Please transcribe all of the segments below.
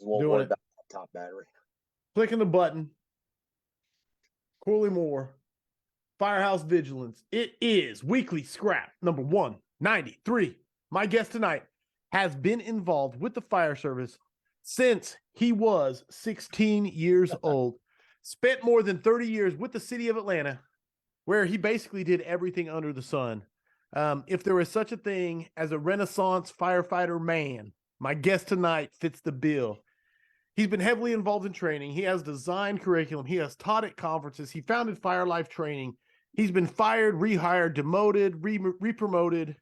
was a little Doing worried it. about that top battery. Clicking the button. Corley Moore, Firehouse Vigilance. It is weekly scrap number 193. My guest tonight has been involved with the fire service since he was 16 years old. Spent more than 30 years with the city of Atlanta, where he basically did everything under the sun. If there is such a thing as a Renaissance firefighter man, my guest tonight fits the bill. He's been heavily involved in training. He has designed curriculum. He has taught at conferences. He founded Fire Life Training. He's been fired, rehired, demoted, re-promoted.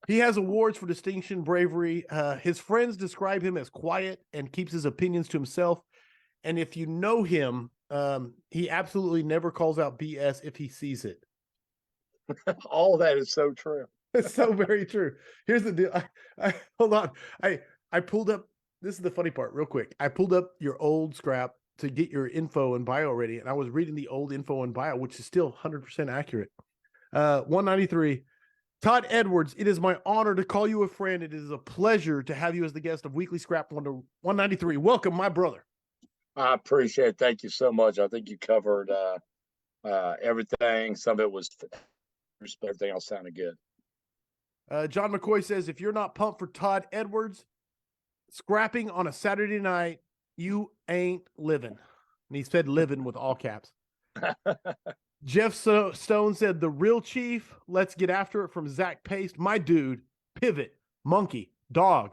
He has awards for distinction, bravery. His friends describe him as quiet and keeps his opinions to himself. And if you know him, he absolutely never calls out BS if he sees it. All of that is so true. It's so very true. Here's the deal. Hold on. I pulled up. This is the funny part, real quick. I pulled up your old scrap to get your info and bio ready, and I was reading the old info and bio, which is still 100% accurate. 193. Todd Edwards, it is my honor to call you a friend. It is a pleasure to have you as the guest of Weekly Scrap 193. Welcome, my brother. I appreciate it. Thank you so much. I think you covered everything. Some of it was, everything else sounded good. John McCoy says, if you're not pumped for Todd Edwards scrapping on a Saturday night, you ain't living. And he said living with all caps. Jeff Stone said, the real chief, let's get after it, from Zach Paste. My dude, pivot, monkey, dog.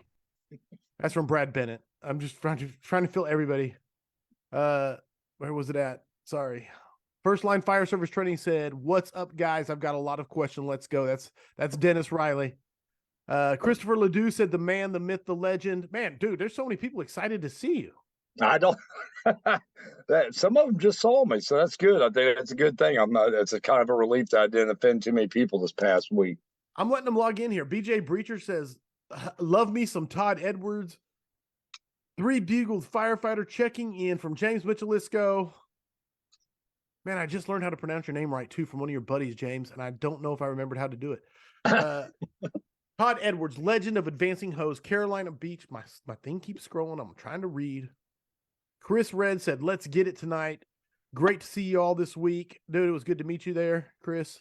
That's from Brad Bennett. I'm just trying to fill everybody. Where was it at? Sorry. First Line Fire Service Training said, what's up, guys? I've got a lot of questions. Let's go. That's Dennis Riley. Christopher Ledoux said, the man, the myth, the legend. Man, dude, there's so many people excited to see you. I don't. Some of them just saw me, so that's good. I think that's a good thing. It's a kind of a relief that I didn't offend too many people this past week. I'm letting them log in here. BJ Breacher says, love me some Todd Edwards. 3 Bugle firefighter checking in from James Michelisco. Man, I just learned how to pronounce your name right, too, from one of your buddies, James, and I don't know if I remembered how to do it. Todd Edwards, legend of advancing hose, Carolina Beach. My thing keeps scrolling. I'm trying to read. Chris Red said, let's get it tonight. Great to see you all this week. Dude, it was good to meet you there, Chris.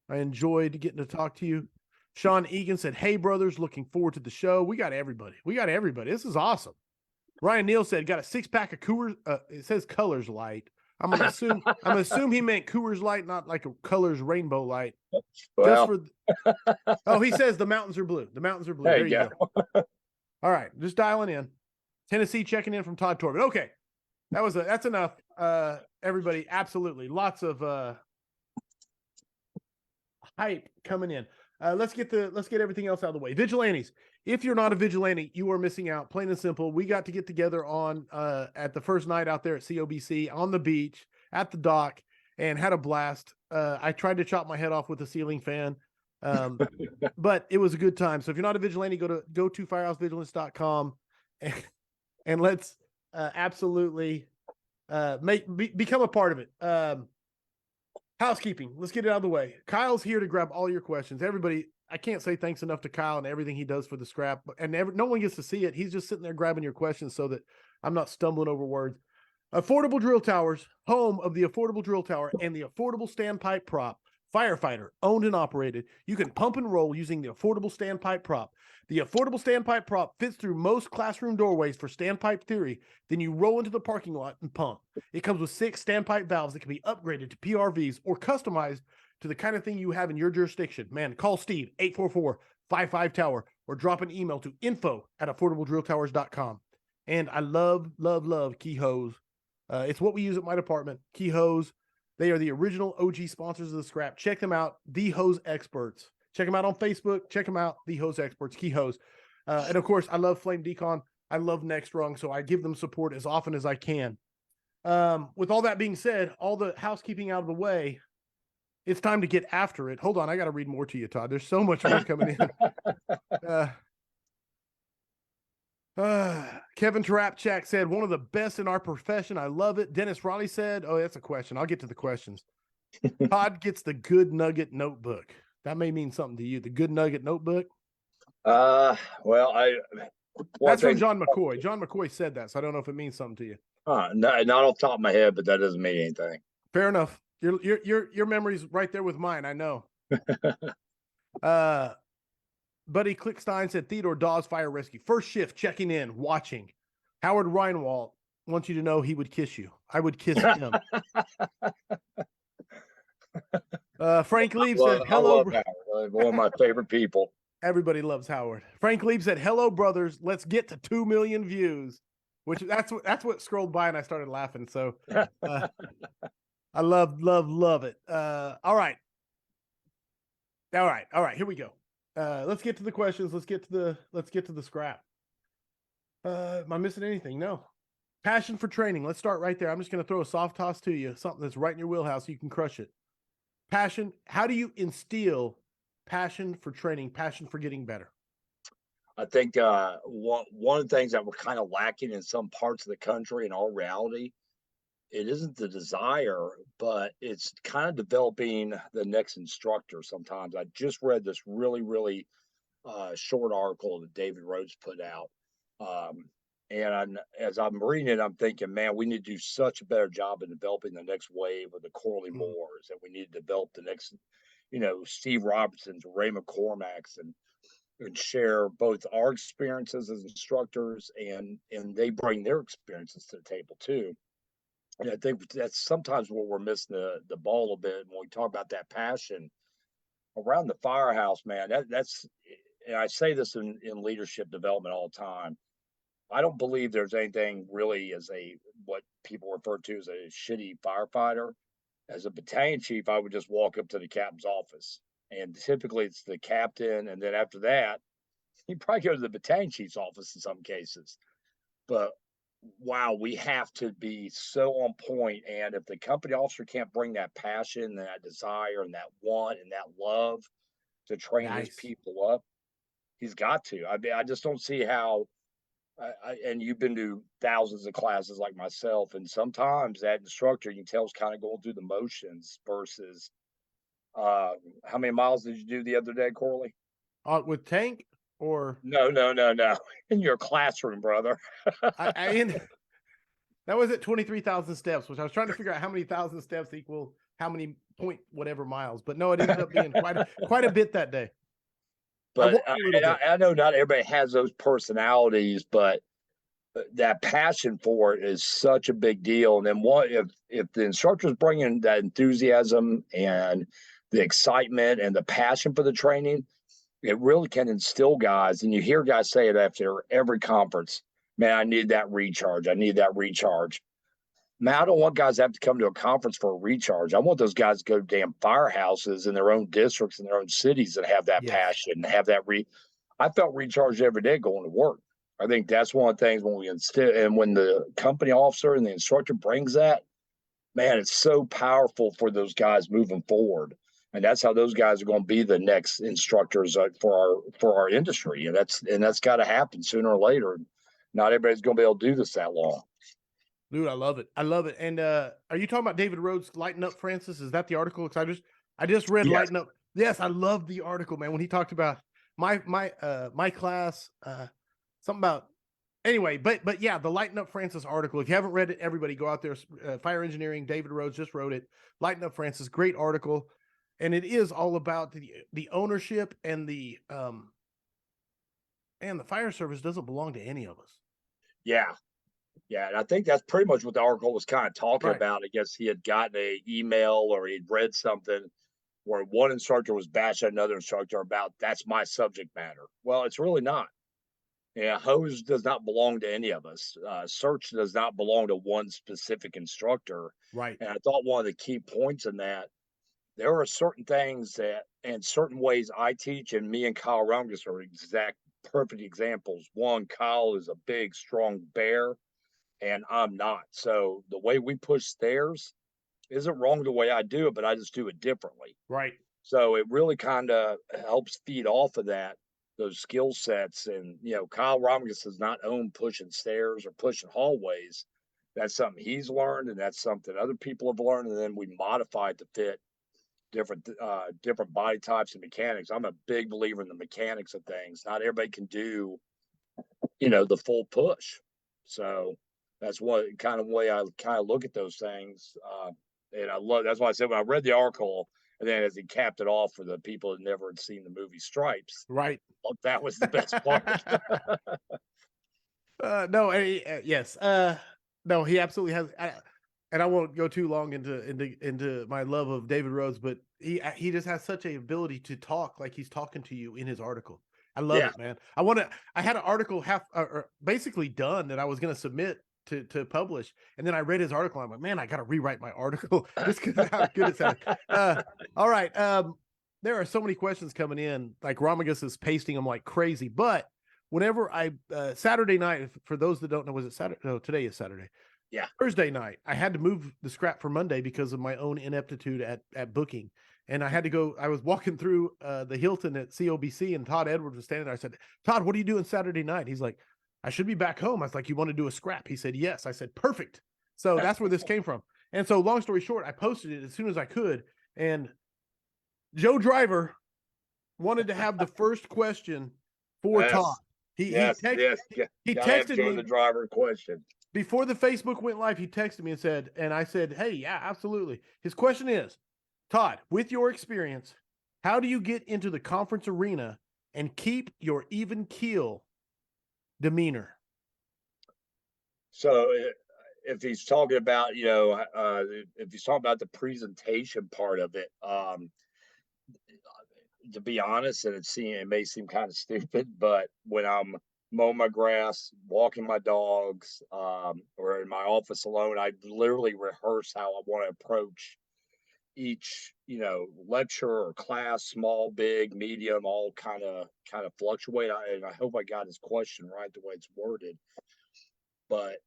I enjoyed getting to talk to you. Sean Egan said, hey, brothers, looking forward to the show. We got everybody. This is awesome. Ryan Neal said, got a 6-pack of Coors. It says Colors Light. I'm gonna assume he meant Coors Light, not like a Colors Rainbow Light. Well. Oh, he says the mountains are blue. The mountains are blue. There you go. All right, just dialing in. Tennessee checking in from Todd Torben. Okay, that's enough. Everybody, absolutely, lots of hype coming in. Let's get everything else out of the way. Vigilantes. If you're not a vigilante, you are missing out. Plain and simple. We got to get together on at the first night out there at COBC on the beach at the dock and had a blast. I tried to chop my head off with a ceiling fan, but it was a good time. So if you're not a vigilante, go to firehousevigilance.com and let's absolutely become a part of it. Housekeeping. Let's get it out of the way. Kyle's here to grab all your questions. Everybody, I can't say thanks enough to Kyle and everything he does for the scrap. And no one gets to see it. He's just sitting there grabbing your questions so that I'm not stumbling over words. Affordable Drill Towers, home of the Affordable Drill Tower and the Affordable Standpipe Prop. Firefighter, owned and operated. You can pump and roll using the Affordable Standpipe Prop. The Affordable Standpipe Prop fits through most classroom doorways for standpipe theory. Then you roll into the parking lot and pump. It comes with 6 standpipe valves that can be upgraded to PRVs or customized to the kind of thing you have in your jurisdiction. Man, call Steve, 844-55-TOWER, or drop an email to info@affordabledrilltowers.com. And I love Key Hose. It's what we use at my department. Key Hose. They are the original OG sponsors of the scrap. Check them out, The Hose Experts. Check them out on Facebook. Check them out, The Hose Experts, Key Hose. And of course, I love Flame Decon. I love Next Rung, so I give them support as often as I can. With all that being said, all the housekeeping out of the way, it's time to get after it. Hold on, I got to read more to you, Todd. There's so much more coming in. Kevin Tarapchak said, one of the best in our profession. I love it. Dennis Raleigh said, oh, that's a question. I'll get to the questions. Todd gets the Good Nugget notebook. That may mean something to you. The Good Nugget notebook. Well, That's from John McCoy. John McCoy said that, so I don't know if it means something to you. Not off the top of my head, but that doesn't mean anything. Fair enough. Your memory's right there with mine. I know. Buddy Clickstein said Theodore Dawes Fire Rescue. First shift, checking in, watching. Howard Reinwald wants you to know he would kiss you. I would kiss him. Frank Lieb said, hello. I love Howard, one of my favorite people. Everybody loves Howard. Frank Lieb said, hello, brothers. Let's get to 2 million views, which that's what scrolled by and I started laughing. So I love it. All right. Here we go. Let's get to the questions. Let's get to the scrap. Am I missing anything? No. Passion for training. Let's start right there. I'm just going to throw a soft toss to you, something that's right in your wheelhouse so you can crush it. Passion. How do you instill passion for training, passion for getting better? I think one of the things that we're kind of lacking in some parts of the country, in all reality, it isn't the desire, but it's kind of developing the next instructor. Sometimes I just read this really short article that David Rhodes put out. As I'm reading it, I'm thinking, man, we need to do such a better job in developing the next wave of the Corley Moores, and we need to develop the next, Steve Robertsons, Ray McCormack's, and share both our experiences as instructors and they bring their experiences to the table too. And I think that's sometimes where we're missing the ball a little bit when we talk about that passion around the Firehouse, man. That's, and I say this in leadership development all the time. I don't believe there's anything really as what people refer to as a shitty firefighter. As a battalion chief, I would just walk up to the captain's office, and typically it's the captain, and then after that, you probably go to the battalion chief's office in some cases. But wow, we have to be so on point, and if the company officer can't bring that passion and that desire and that want and that love to train his people up, he's got to. I mean, I just don't see how. And you've been to thousands of classes like myself, and sometimes that instructor, you can tell, is kind of going through the motions versus how many miles did you do the other day, Corley? With tank or no, in your classroom, brother. that was at 23,000 steps, which I was trying to figure out how many thousand steps equal how many point whatever miles, but no, it ended up being quite a bit that day. But I know not everybody has those personalities, but that passion for it is such a big deal. And then if the instructor's bringing that enthusiasm and the excitement and the passion for the training, it really can instill guys. And you hear guys say it after every conference, man, I need that recharge. I need that recharge. Man, I don't want guys to have to come to a conference for a recharge. I want those guys to go to damn firehouses in their own districts, in their own cities, and have that passion and have that I felt recharged every day going to work. I think that's one of the things when we instill, and when the company officer and the instructor brings that, man, it's so powerful for those guys moving forward. And that's how those guys are going to be the next instructors for our industry. And that's got to happen sooner or later. Not everybody's going to be able to do this that long. Dude, I love it. And are you talking about David Rhodes' Lighten Up Francis? Is that the article? Because I just read Lighten Up. Yes, I love the article, man. When he talked about my class, something about anyway, but yeah, the Lighten Up Francis article. If you haven't read it, everybody go out there. Fire Engineering, David Rhodes just wrote it. Lighten Up Francis, great article, and it is all about the ownership and the fire service doesn't belong to any of us. Yeah. Yeah, and I think that's pretty much what the article was kind of talking about. I guess he had gotten an email or he'd read something where one instructor was bashing another instructor about that's my subject matter. Well, it's really not. Yeah, hose does not belong to any of us. Search does not belong to one specific instructor. Right. And I thought one of the key points in that, there are certain things and certain ways I teach, and me and Kyle Rungus are perfect examples. One, Kyle is a big, strong bear, and I'm not. So the way we push stairs isn't wrong the way I do it, but I just do it differently. Right. So it really kind of helps feed off of those skill sets. And, Kyle Romigus does not own pushing stairs or pushing hallways. That's something he's learned, and that's something other people have learned. And then we modified to fit different body types and mechanics. I'm a big believer in the mechanics of things. Not everybody can do the full push. So that's what kind of way I kind of look at those things. And I love that's why I said when I read the article, and then as he capped it off for the people that never had seen the movie Stripes, Right. that was the best part. No, yes. No, he absolutely has. And I won't go too long into my love of David Rhodes, but he just has such a ability to talk like he's talking to you in his article. I love Yeah. it, man. I had an article basically done that I was going to submit to publish, and then I read his article. I'm like, man, I got to rewrite my article just because of how good it sounded. All right. There are so many questions coming in. Like Romagus is pasting them like crazy, but whenever I Saturday night, for those that don't know, was it Saturday? No, today is Saturday. Yeah. Thursday night, I had to move the scrap for Monday because of my own ineptitude at booking. And I had to go, I was walking through the Hilton at COBC, and Todd Edwards was standing there. I said, Todd, what are you doing Saturday night? He's like, I should be back home. I was like, you want to do a scrap? He said, yes. I said, perfect. So that's where this came from. And so long story short, I posted it as soon as I could. And Joe Driver wanted to have the first question for Yes. Todd. He texted Joe me the driver question. before the Facebook went live. He texted me and said, and I said, hey, yeah, absolutely. His question is, Todd, with your experience, how do you get into the conference arena and keep your even keel demeanor? So if he's talking about, if he's talking about the presentation part of it, to be honest, and it may seem kind of stupid, but when I'm mowing my grass, walking my dogs, or in my office alone, I literally rehearse how I want to approach each, lecture or class, small, big, medium, all kind of fluctuate. And I hope I got his question right the way it's worded. But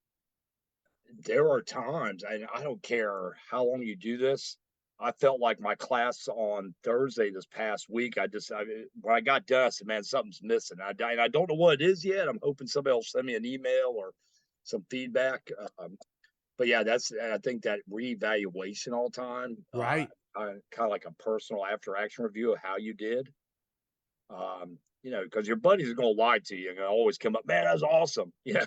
there are times, and I don't care how long you do this. I felt like my class on Thursday this past week. When I got done, I said, "Man, something's missing." And I don't know what it is yet. I'm hoping somebody will send me an email or some feedback. But yeah, I think that reevaluation all the time, Right. kind of like a personal after action review of how you did. Because your buddies are going to lie to you and always come up, man, that's awesome. Yeah.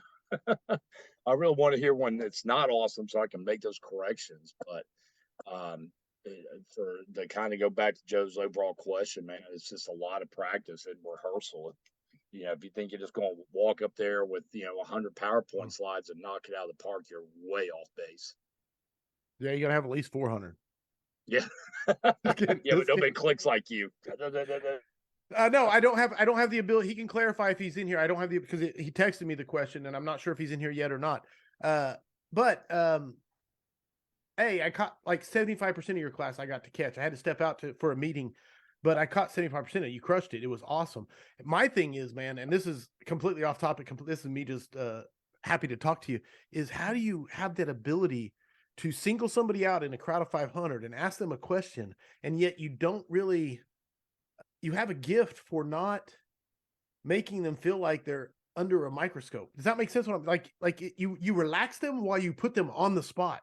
I really want to hear one that's not awesome so I can make those corrections. But um, for to kind of go back to Joe's overall question, man, it's just a lot of practice and rehearsal. If you think you're just going to walk up there with 100 PowerPoint slides and knock it out of the park, you're way off base. Yeah, you got to have at least 400. Yeah, yeah, but nobody clicks like you. No, I don't have the ability. He can clarify if he's in here. I don't have the because he texted me the question, and I'm not sure if he's in here yet or not. But hey, I caught like 75% of your class. I got to catch. I had to step out for a meeting, but I caught 75% of it. You crushed it. It was awesome. My thing is, man, and this is completely off topic. This is me just happy to talk to you. Is how do you have that ability to single somebody out in a crowd of 500 and ask them a question, and yet you don't really. You have a gift for not making them feel like they're under a microscope. Does that make sense? What I'm like you relax them while you put them on the spot.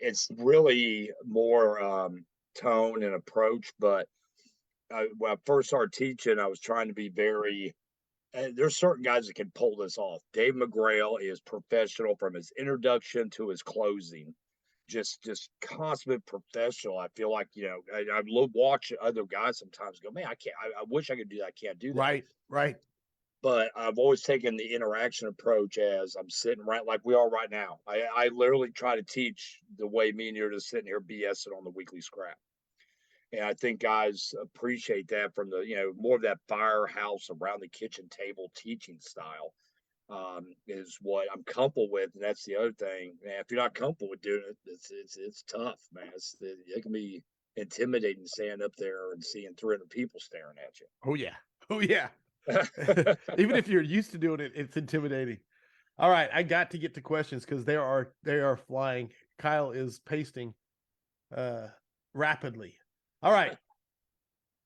It's really more tone and approach. But when I first started teaching, I was trying to be very. There's certain guys that can pull this off. Dave McGrail is professional from his introduction to his closing. Just consummate professional. I feel like I love watch other guys sometimes go, man, I can't. I wish I could do that. I can't do that. Right. But I've always taken the interaction approach as I'm sitting right like we are right now. I literally try to teach the way me and you're just sitting here BSing on the weekly scrap. And I think guys appreciate that from the more of that firehouse around the kitchen table teaching style is what I'm comfortable with. And that's the other thing, man. If you're not comfortable with doing it, it's tough, man. It can be intimidating standing up there and seeing 300 people staring at you. Oh yeah. Even if you're used to doing it, it's intimidating. All right, I got to get to questions because they are flying. Kyle is pasting rapidly. All right.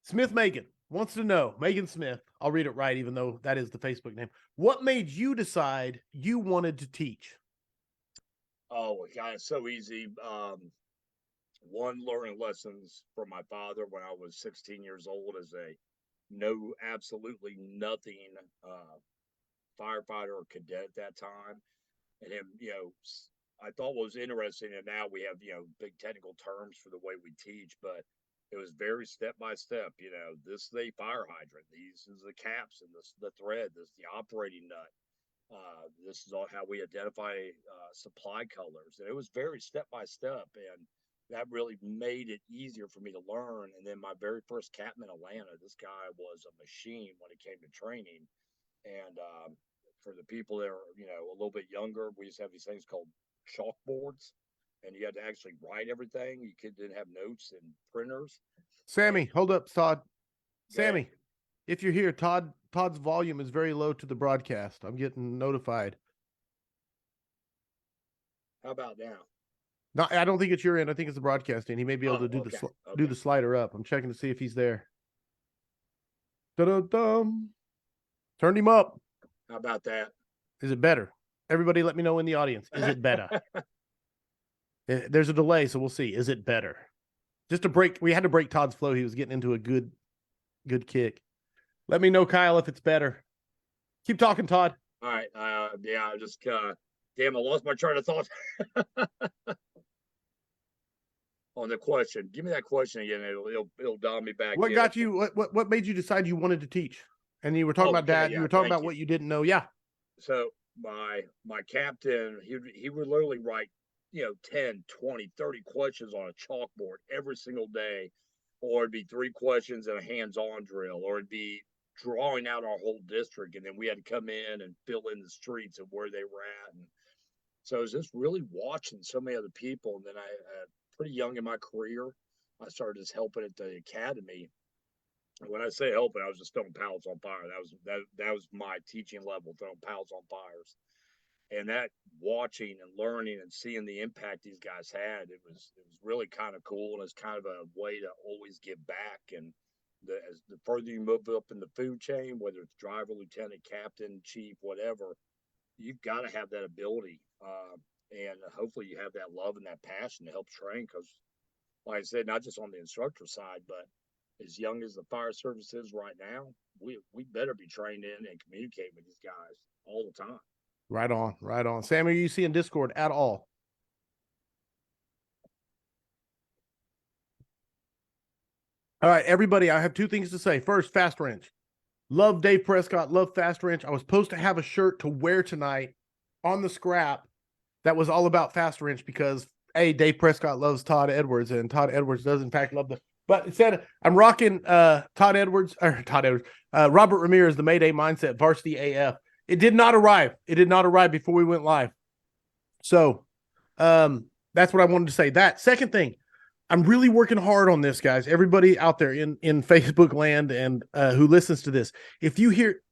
Smith Megan wants to know, Megan Smith, I'll read it right, even though that is the Facebook name. What made you decide you wanted to teach? Oh, God, it's so easy. One, learning lessons from my father when I was 16 years old as a know absolutely nothing firefighter or cadet at that time. And him, I thought what was interesting, and now we have, big technical terms for the way we teach, but it was very step by step. This is a fire hydrant, these is the caps, and this the thread, this is the operating nut. This is all how we identify supply colors, and it was very step by step, and that really made it easier for me to learn. And then my very first captain in Atlanta, this guy was a machine when it came to training. And for the people that are, a little bit younger, we used to have these things called chalkboards, and you had to actually write everything. Didn't have notes and printers. Sammy, And hold up, Todd. okay, Sammy, if you're here, Todd's volume is very low to the broadcast. I'm getting notified. how about now? No, I don't think it's your end. I think it's the broadcasting. He may be able Oh, to do okay, do okay. the slider up. I'm checking to see if he's there. Da-da-dum. Turned him up. How about that? Is it better? Everybody, let me know in the audience. Is it better? There's a delay, so we'll see. Is it better? Just to break, we had to break Todd's flow. He was getting into a good kick. Let me know, Kyle, if it's better. Keep talking, Todd. All right. Yeah, I just damn, I lost my train of thought on the question. Give me that question again. It'll dial me back What in. got you? What made you decide you wanted to teach? And you were talking Oh, about okay, dad. You yeah, were talking thank about you. what you didn't know. Yeah. So my captain, he would literally write, 10, 20, 30 questions on a chalkboard every single day, or it'd be 3 questions and a hands-on drill, or it'd be drawing out our whole district, and then we had to come in and fill in the streets of where they were at. And so I was just really watching so many other people. And then pretty young in my career, I started just helping at the academy. And when I say helping, I was just throwing pallets on fire. That was my teaching level, throwing pallets on fires. And that watching and learning and seeing the impact these guys had, it was really kind of cool, and it's kind of a way to always give back. And as the further you move up in the food chain, whether it's driver, lieutenant, captain, chief, whatever, you've got to have that ability, and hopefully you have that love and that passion to help train. Because, like I said, not just on the instructor side, but as young as the fire service is right now, we better be trained in and communicate with these guys all the time. Right on. Right on. Sam, are you seeing Discord at all? All right, everybody. I have two things to say. First, Fast Wrench. Love Dave Prescott. Love Fast Wrench. I was supposed to have a shirt to wear tonight on the scrap that was all about Fast Wrench because Dave Prescott loves Todd Edwards, and Todd Edwards does in fact love the. But instead, I'm rocking Todd Edwards. Robert Ramirez, the Mayday Mindset, Varsity AF. It did not arrive. It did not arrive before we went live. So that's what I wanted to say. That second thing, I'm really working hard on this, guys. Everybody out there in Facebook land and who listens to this, if you hear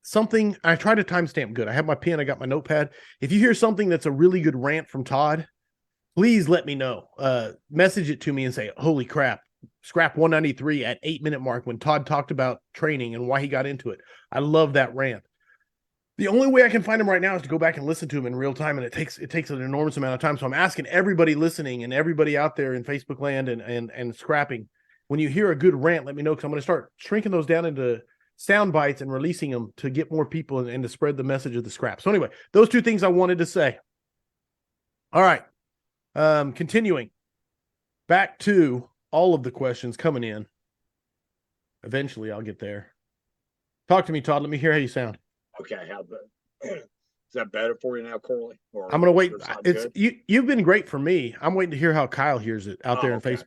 something, I try to timestamp good. I have my pen, I got my notepad. If you hear something that's a really good rant from Todd, please let me know. Message it to me and say, holy crap, scrap 193 at 8-minute mark when Todd talked about training and why he got into it. I love that rant. The only way I can find him right now is to go back and listen to him in real time, and it takes an enormous amount of time. So I'm asking everybody listening and everybody out there in Facebook land and scrapping, when you hear a good rant, let me know, because I'm going to start shrinking those down into sound bites and releasing them to get more people and to spread the message of the scrap. So anyway, those two things I wanted to say. All right. Continuing back to all of the questions coming in. Eventually I'll get there. Talk to me, Todd. Let me hear how you sound. Okay, how the is that better for you now, Corley? Or I'm gonna wait. It's good? you've been great for me. I'm waiting to hear how Kyle hears it out there in Okay.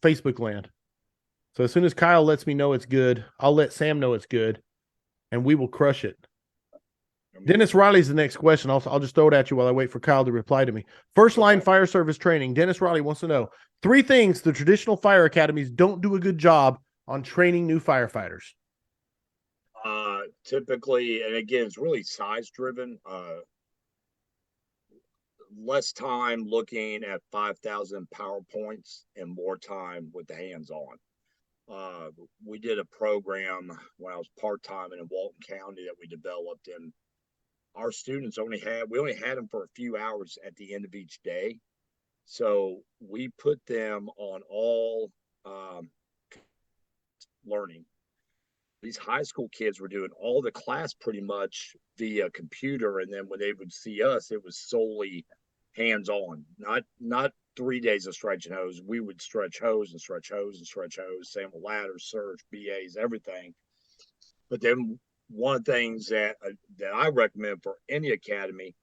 Facebook land. So as soon as Kyle lets me know it's good, I'll let Sam know it's good, and we will crush it. Dennis Riley's the next question. I'll just throw it at you while I wait for Kyle to reply to me. First line fire service training. Dennis Riley wants to know 3 things the traditional fire academies don't do a good job on training new firefighters. Typically, and again, it's really size driven. Less time looking at 5,000 PowerPoints and more time with the hands on. We did a program when I was part time in Walton County that we developed, and our students we only had them for a few hours at the end of each day. So we put them on all learning. these high school kids were doing all the class pretty much via computer, and then when they would see us, it was solely hands on, not 3 days of stretching hose. We would stretch hose and stretch hose and stretch hose, same with ladders, surge, BAs, everything. But then one of the things that I recommend for any academy,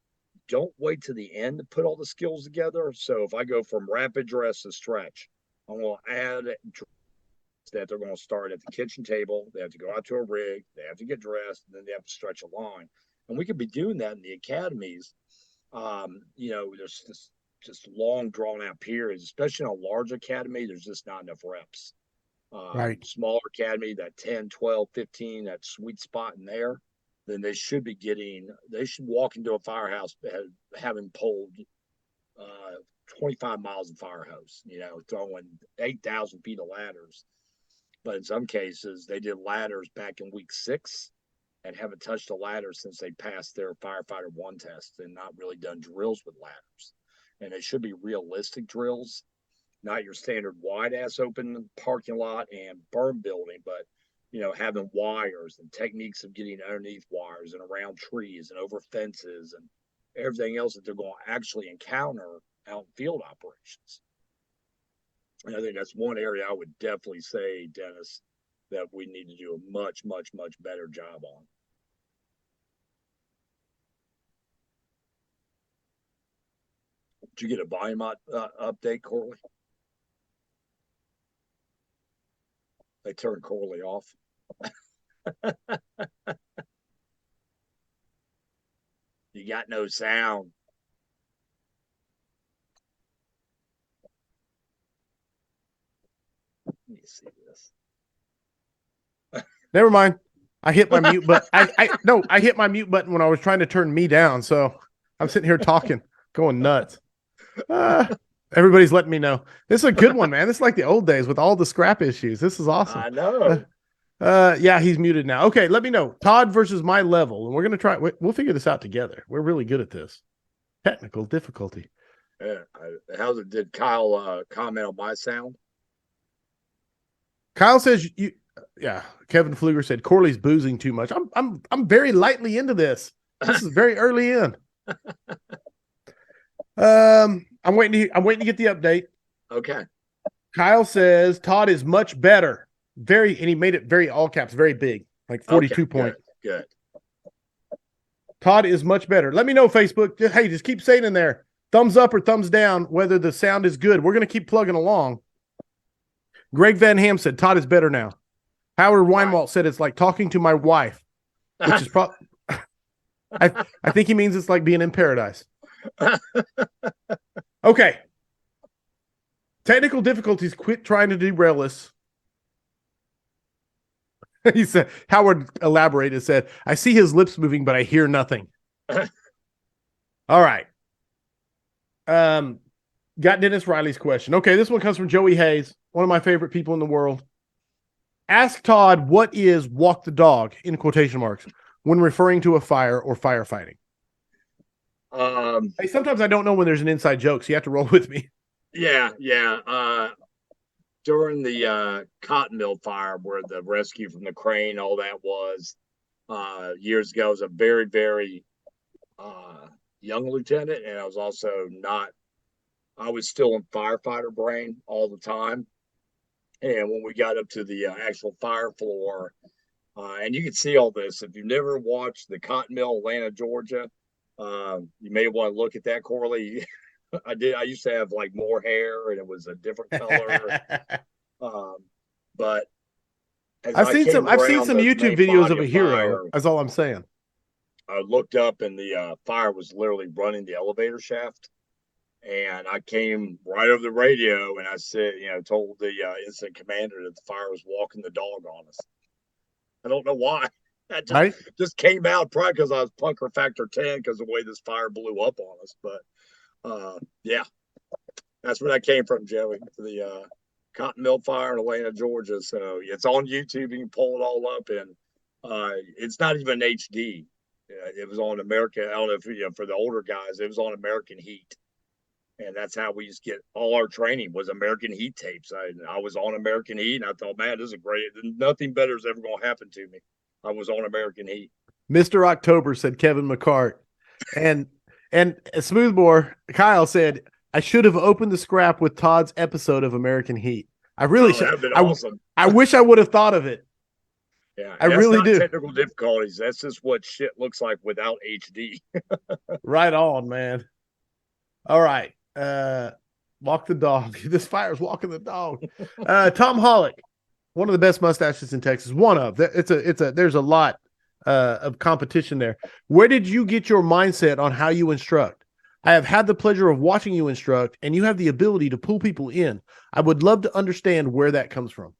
don't wait to the end to put all the skills together. So if I go from rapid dress to stretch, I'm going to add that they're going to start at the kitchen table. They have to go out to a rig. They have to get dressed, and then they have to stretch a line. And we could be doing that in the academies. There's just long, drawn out periods, especially in a large academy. There's just not enough reps. Right. Smaller academy, that 10, 12, 15, that sweet spot in there, then they should walk into a firehouse having pulled 25 miles of fire hose, throwing 8,000 feet of ladders. But in some cases, they did ladders back in week 6 and haven't touched a ladder since they passed their firefighter 1 test and not really done drills with ladders. And they should be realistic drills, not your standard wide ass open parking lot and burn building, but having wires and techniques of getting underneath wires and around trees and over fences and everything else that they're going to actually encounter out in field operations. And I think that's one area I would definitely say, Dennis, that we need to do a much, much, much better job on. Did you get a volume update, Corley? They turned Corley off. You got no sound. Let me see this. Never mind. I hit my mute button. I hit my mute button when I was trying to turn me down. So I'm sitting here talking, going nuts. Everybody's letting me know. This is a good one, man. This is like the old days with all the scrap issues. This is awesome. I know. Yeah, he's muted now. Okay, let me know. Todd versus my level. And we're going to try. We'll figure this out together. We're really good at this. Technical difficulty. Yeah. Did Kyle comment on my sound? Kyle says yeah. Kevin Fluger said Corley's boozing too much. I'm very lightly into this. This is very early in. I'm waiting to get the update. Okay. Kyle says Todd is much better. And he made it very all caps, very big, like 42 points. Good. Todd is much better. Let me know, Facebook. Just keep saying in there, thumbs up or thumbs down, whether the sound is good. We're going to keep plugging along. Greg Van Ham said Todd is better now. Howard Weinwalt said it's like talking to my wife, which is probably. I think he means it's like being in paradise. Okay. Technical difficulties. Quit trying to derail us. He said, Howard elaborated, said, I see his lips moving, but I hear nothing. All right. Got Dennis Riley's question. Okay, this one comes from Joey Hayes, one of my favorite people in the world. Ask Todd, what is walk the dog, in quotation marks, when referring to a fire or firefighting? Hey, sometimes I don't know when there's an inside joke, so you have to roll with me. Yeah. During the cotton mill fire, where the rescue from the crane, all that was years ago, I was a very, very young lieutenant, and I was also not. I was still in firefighter brain all the time. And when we got up to the actual fire floor, and you can see all this, if you've never watched the cotton mill, Atlanta, Georgia, you may want to look at that, Corley. I did. I used to have like more hair, and it was a different color. But I've seen some YouTube videos of a hero. That's all I'm saying. I looked up, and the fire was literally running the elevator shaft. And I came right over the radio, and I said, told the incident commander that the fire was walking the dog on us. I don't know why. That just came out probably because I was punker factor 10 because of the way this fire blew up on us. But yeah, that's where that came from, Joey. The cotton mill fire in Atlanta, Georgia. So it's on YouTube. You can pull it all up, and it's not even HD. It was on America. I don't know if for the older guys, it was on American Heat. And that's how we used to get all our training was American Heat tapes. I was on American Heat, and I thought, man, this is great. Nothing better is ever going to happen to me. I was on American Heat. Mr. October, said Kevin McCart. And Smoothbore, Kyle said, I should have opened the scrap with Todd's episode of American Heat. I really should. That'd been awesome. I wish I would have thought of it. Yeah, I really do. Technical difficulties. That's just what shit looks like without HD. Right on, man. All right. Walk the dog. This fire's walking the dog. Tom Hollick, one of the best mustaches in Texas. One of. There's a lot of competition there. Where did you get your mindset on how you instruct? I have had the pleasure of watching you instruct, and you have the ability to pull people in. I would love to understand where that comes from.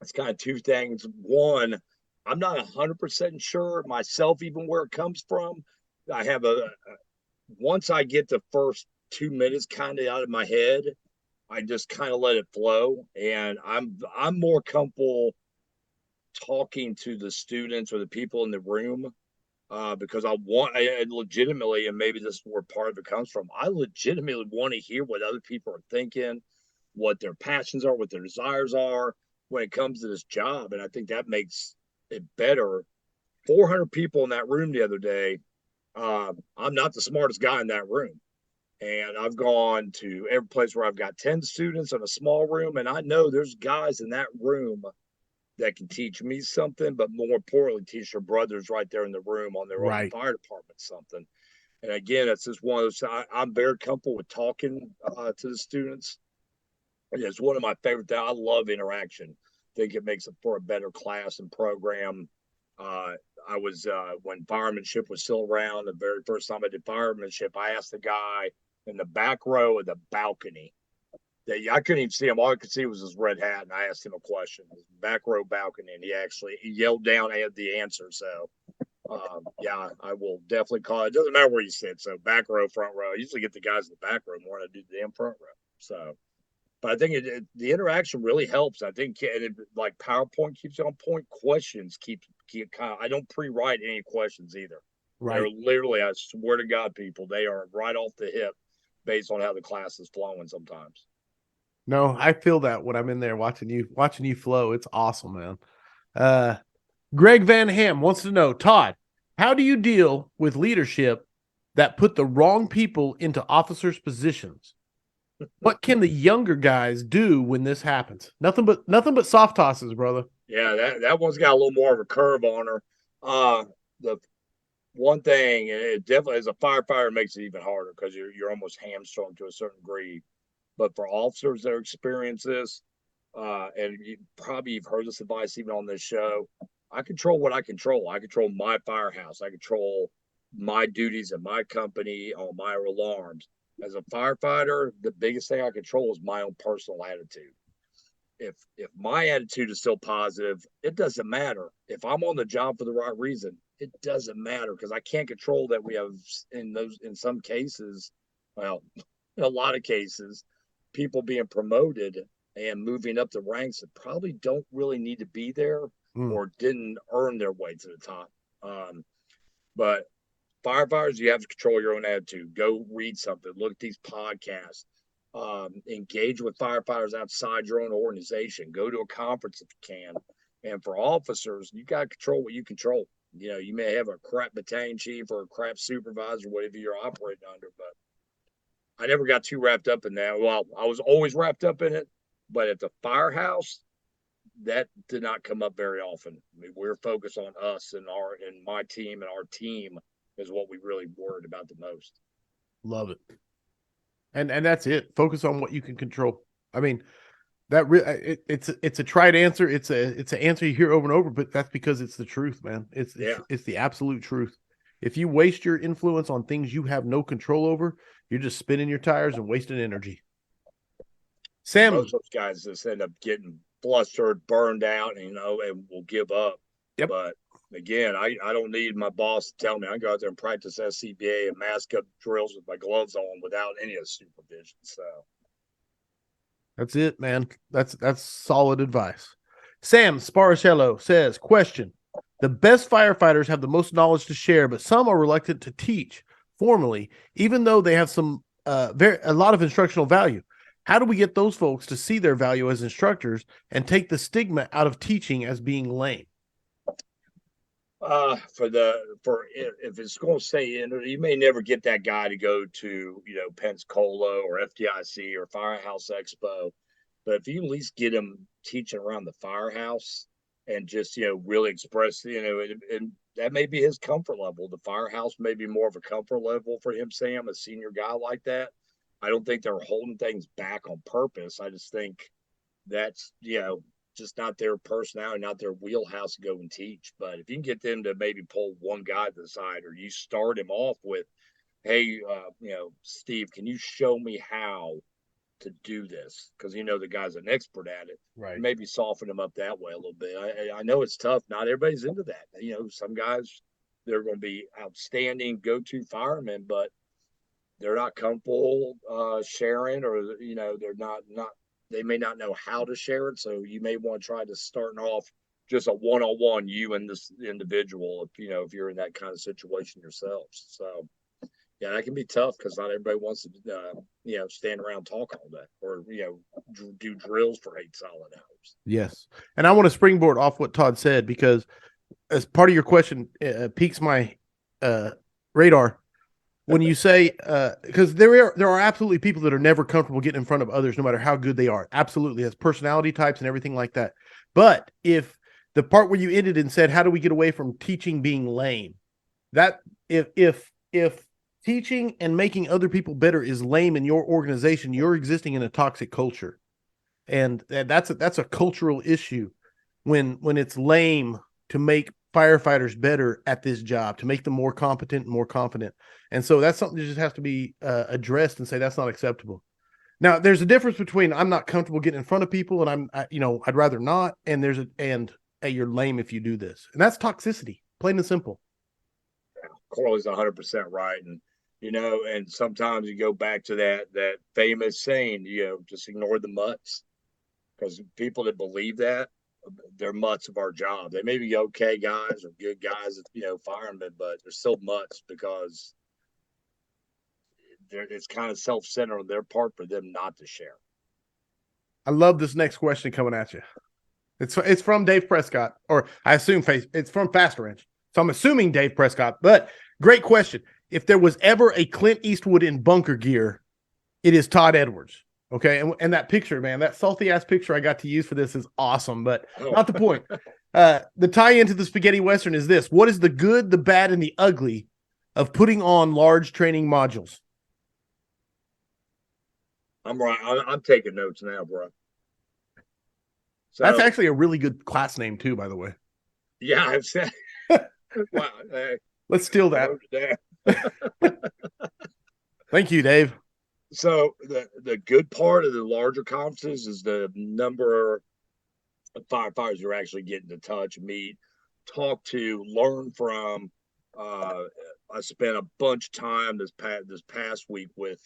It's kind of two things. One, I'm not 100% sure myself even where it comes from. I have once I get the first 2 minutes kind of out of my head, I just kind of let it flow, and I'm more comfortable talking to the students or the people in the room because I legitimately, and maybe this is where part of it comes from, I legitimately want to hear what other people are thinking, what their passions are, what their desires are when it comes to this job. And I think that makes it better. 400 people in that room the other day. I'm not the smartest guy in that room. And I've gone to every place where I've got 10 students in a small room. And I know there's guys in that room that can teach me something, but more importantly, teach their brothers right there in the room on their own fire department something. And again, it's just one of those, I'm very comfortable with talking to the students. And it's one of my favorite things. I love interaction. I think it makes it for a better class and program. I was, when firemanship was still around, the very first time I did firemanship, I asked the guy in the back row of the balcony, I couldn't even see him. All I could see was his red hat, and I asked him a question. His back row balcony, and he yelled down the answer. So, yeah, I will definitely call it. It doesn't matter where you sit. So, back row, front row. I usually get the guys in the back row more than I do the damn front row. So, but I think the interaction really helps. I think like PowerPoint keeps you on point. Questions keep kind of. I don't pre-write any questions either. Right. They're literally, I swear to God, people, they are right off the hip based on how the class is flowing sometimes. No, I feel that when I'm in there watching you flow. It's awesome, man. Greg Van Ham wants to know, Todd, how do you deal with leadership that put the wrong people into officers' positions? What can the younger guys do when this happens? Nothing but soft tosses, brother. Yeah, that one's got a little more of a curve on her. The one thing, and it definitely as a firefighter makes it even harder because you're almost hamstrung to a certain degree. But for officers that experience this, and you've heard this advice even on this show, I control what I control. I control my firehouse. I control my duties in my company on my alarms. As a firefighter, the biggest thing I control is my own personal attitude. If my attitude is still positive, it doesn't matter. If I'm on the job for the right reason, it doesn't matter because I can't control that we have in some cases, well, in a lot of cases, people being promoted and moving up the ranks that probably don't really need to be there or didn't earn their way to the top. But firefighters, you have to control your own attitude. Go read something, look at these podcasts, engage with firefighters outside your own organization, go to a conference if you can. And for officers, you got to control what you control. You know, you may have a crap battalion chief or a crap supervisor, whatever you're operating under, but I never got too wrapped up in that. Well, I was always wrapped up in it, but at the firehouse, that did not come up very often. I mean, we're focused on us and my team, and our team is what we really worried about the most. Love it. And that's it. Focus on what you can control. I mean, it's a tried answer. It's an answer you hear over and over, but that's because it's the truth, man. It's the absolute truth. If you waste your influence on things you have no control over, you're just spinning your tires and wasting energy. Sam, most of those guys just end up getting flustered, burned out, and will give up. Yep. But again, I don't need my boss to tell me. I can go out there and practice SCBA and mask up drills with my gloves on without any of the supervision. So that's it, man. That's solid advice. Sam Sparacello says, question: the best firefighters have the most knowledge to share, but some are reluctant to teach. formally, even though they have some a lot of instructional value. How do we get those folks to see their value as instructors and take the stigma out of teaching as being lame? For if it's going to say, you may never get that guy to go to, Pensacola or FDIC or Firehouse Expo, but if you at least get him teaching around the Firehouse and just, really express, and that may be his comfort level. The Firehouse may be more of a comfort level for him, Sam, a senior guy like that. I don't think they're holding things back on purpose. I just think that's, just not their personality, not their wheelhouse to go and teach. But if you can get them to maybe pull one guy to the side, or you start him off with, hey, Steve, can you show me how to do this? Because the guy's an expert at it. Right. Maybe soften him up that way a little bit. I know it's tough. Not everybody's into that. Some guys, they're going to be outstanding go-to firemen, but they're not comfortable sharing, or they're not they may not know how to share it. So you may want to try to starting off just a one-on-one, you and this individual, if you're in that kind of situation yourselves. So yeah, that can be tough because not everybody wants to stand around talk all day, or do drills for 8 solid hours. Yes, and I want to springboard off what Todd said, because as part of your question piques my radar when you say, because there are absolutely people that are never comfortable getting in front of others, no matter how good they are. Absolutely, has personality types and everything like that. But if the part where you ended and said, how do we get away from teaching being lame? That if teaching and making other people better is lame in your organization, you're existing in a toxic culture, and that's a cultural issue when it's lame to make firefighters better at this job, to make them more competent and more confident. And so that's something that just has to be addressed and say that's not acceptable. Now, there's a difference between I'm not comfortable getting in front of people and I'd rather not, and hey, you're lame if you do this. And that's toxicity, plain and simple. Corley's 100% right. And sometimes you go back to that famous saying, just ignore the mutts, because people that believe that, they're mutts of our job. They may be okay guys or good guys, firemen, but they're still mutts because it's kind of self-centered on their part for them not to share. I love this next question coming at you. It's from Dave Prescott, or I assume it's from Faster Range. So I'm assuming Dave Prescott, but great question. If there was ever a Clint Eastwood in bunker gear, it is Todd Edwards. Okay. And that picture, man, that salty ass picture I got to use for this is awesome, but not the point. The tie into the spaghetti Western is this: what is the good, the bad, and the ugly of putting on large training modules? I'm right. I'm taking notes now, bro. So, that's actually a really good class name too, by the way. Yeah, I've said. Wow, let's steal that. Thank you, Dave. So the good part of the larger conferences is the number of firefighters you're actually getting to touch, meet, talk to, learn from. I spent a bunch of time this past week with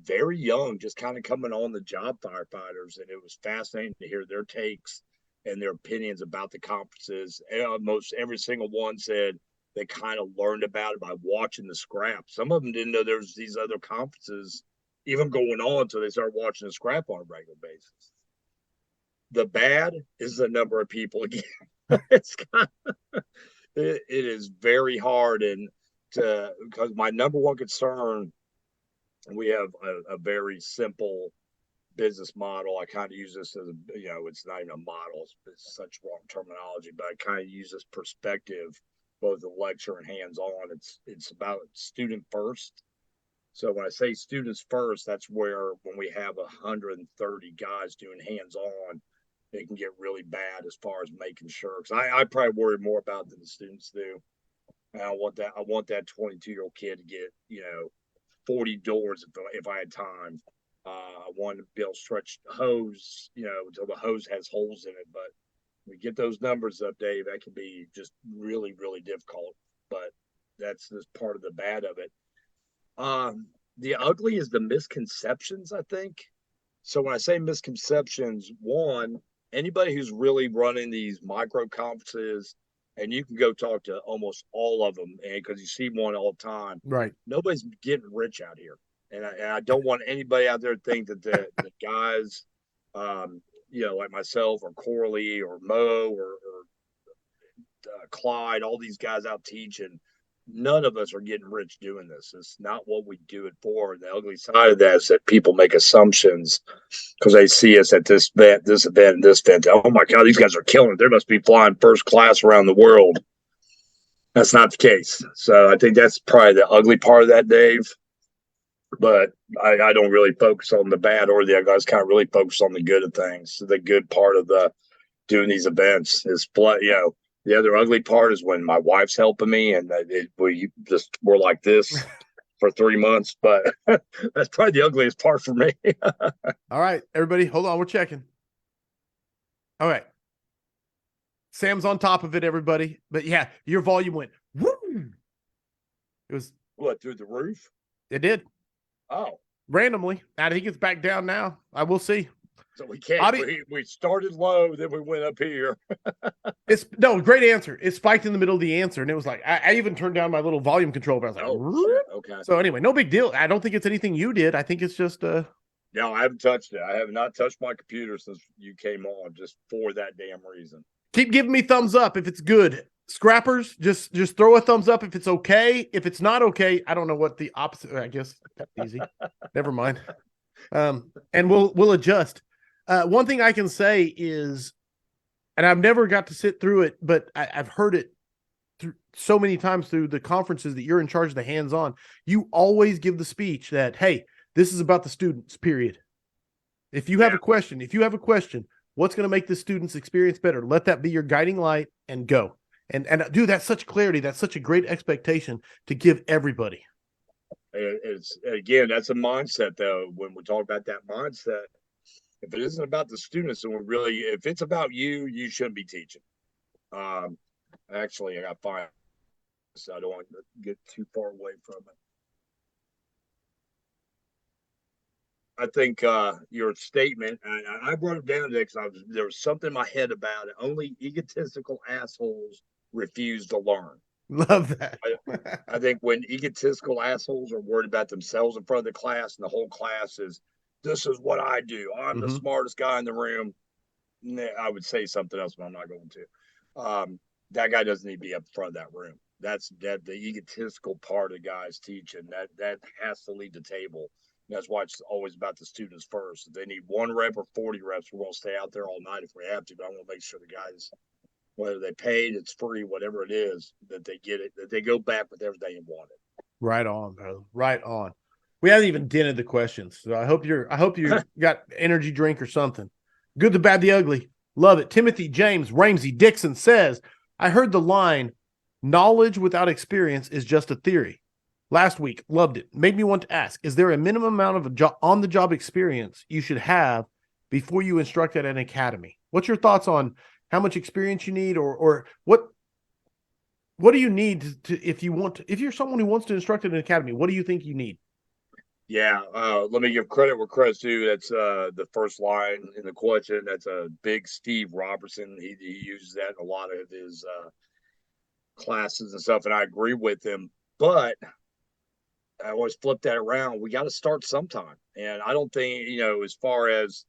very young, just kind of coming on the job firefighters, and it was fascinating to hear their takes and their opinions about the conferences. Almost every single one said they kind of learned about it by watching the scrap. Some of them didn't know there was these other conferences even going on until they started watching the scrap on a regular basis. The bad is the number of people again. It's it is very hard, and because my number one concern, we have a very simple business model. I kind of use this as it's not even a model, it's such wrong terminology, but I kind of use this perspective, both the lecture and hands-on. It's about student first. So when I say students first, that's where when we have 130 guys doing hands-on, it can get really bad as far as making sure. Because I probably worry more about than the students do. And I want that 22-year-old kid to get 40 doors if I had time. I want to be able to stretch the hose, until the hose has holes in it. But we get those numbers up, Dave, that can be just really, really difficult. But that's just part of the bad of it. The ugly is the misconceptions, I think. So when I say misconceptions, one, anybody who's really running these micro conferences and you can go talk to almost all of them, and because you see one all the time. Right. Nobody's getting rich out here, and I don't want anybody out there to think that the guys, like myself or Corley or Mo or Clyde, all these guys out teaching. None of us are getting rich doing this. It's not what we do it for. And the ugly side of that is that people make assumptions because they see us at this event, and this event. Oh my God, these guys are killing it. They must be flying first class around the world. That's not the case. So I think that's probably the ugly part of that, Dave. But I don't really focus on the bad or the ugly. I just kind of really focus on the good of things. The good part of the doing these events is, the other ugly part is when my wife's helping me and we're like this for 3 months. But that's probably the ugliest part for me. All right, everybody, hold on. We're checking. All right. Sam's on top of it, everybody. But yeah, your volume went woo. It was what, through the roof? It did. Oh. Randomly. I think it's back down now. I will see. So we can't. We started low, then we went up here. Great answer. It spiked in the middle of the answer, and it was like I even turned down my little volume control. But I was like, okay. So anyway, no big deal. I don't think it's anything you did. I think it's just No, I haven't touched it. I have not touched my computer since you came on, just for that damn reason. Keep giving me thumbs up if it's good. Scrappers, just throw a thumbs up if it's okay. If it's not okay, I don't know what the opposite. I guess that's easy. Never mind. And we'll adjust. One thing I can say is, and I've never got to sit through it, but I've heard it so many times through the conferences that you're in charge of the hands-on. You always give the speech that, hey, this is about the students, period. If you have a question, what's going to make the students' experience better? Let that be your guiding light and go. And dude, that's such clarity. That's such a great expectation to give everybody. It's again, that's a mindset though. When we talk about that mindset, if it isn't about the students, and if it's about you, you shouldn't be teaching. Actually, I got fired, so I don't want to get too far away from it. I think your statement, and I wrote it down there because there was something in my head about it. Only egotistical assholes refuse to learn. Love that. I think when egotistical assholes are worried about themselves in front of the class, and the whole class is, this is what I do. I'm the smartest guy in the room. I would say something else, but I'm not going to. That guy doesn't need to be up front of that room. That's the egotistical part of guys teaching. That has to lead the table. And that's why it's always about the students first. If they need 1 rep or 40 reps, we're going to stay out there all night if we have to. But I want to make sure the guys, whether they paid, it's free, whatever it is, that they get it, that they go back with everything they wanted. Right on, brother. Right on. We haven't even dented the questions, so I hope you got energy drink or something. Good, the bad, the ugly. Love it. Timothy James Ramsey Dixon says, I heard the line, knowledge without experience is just a theory. Last week, loved it. Made me want to ask, is there a minimum amount of on-the-job experience you should have before you instruct at an academy? What's your thoughts on how much experience you need, or what do you need if you're someone who wants to instruct at an academy, what do you think you need? Yeah, let me give credit where credit's due. That's the first line in the question. That's a big Steve Robertson. He uses that in a lot of his classes and stuff, and I agree with him. But I always flip that around. We got to start sometime, and I don't think, as far as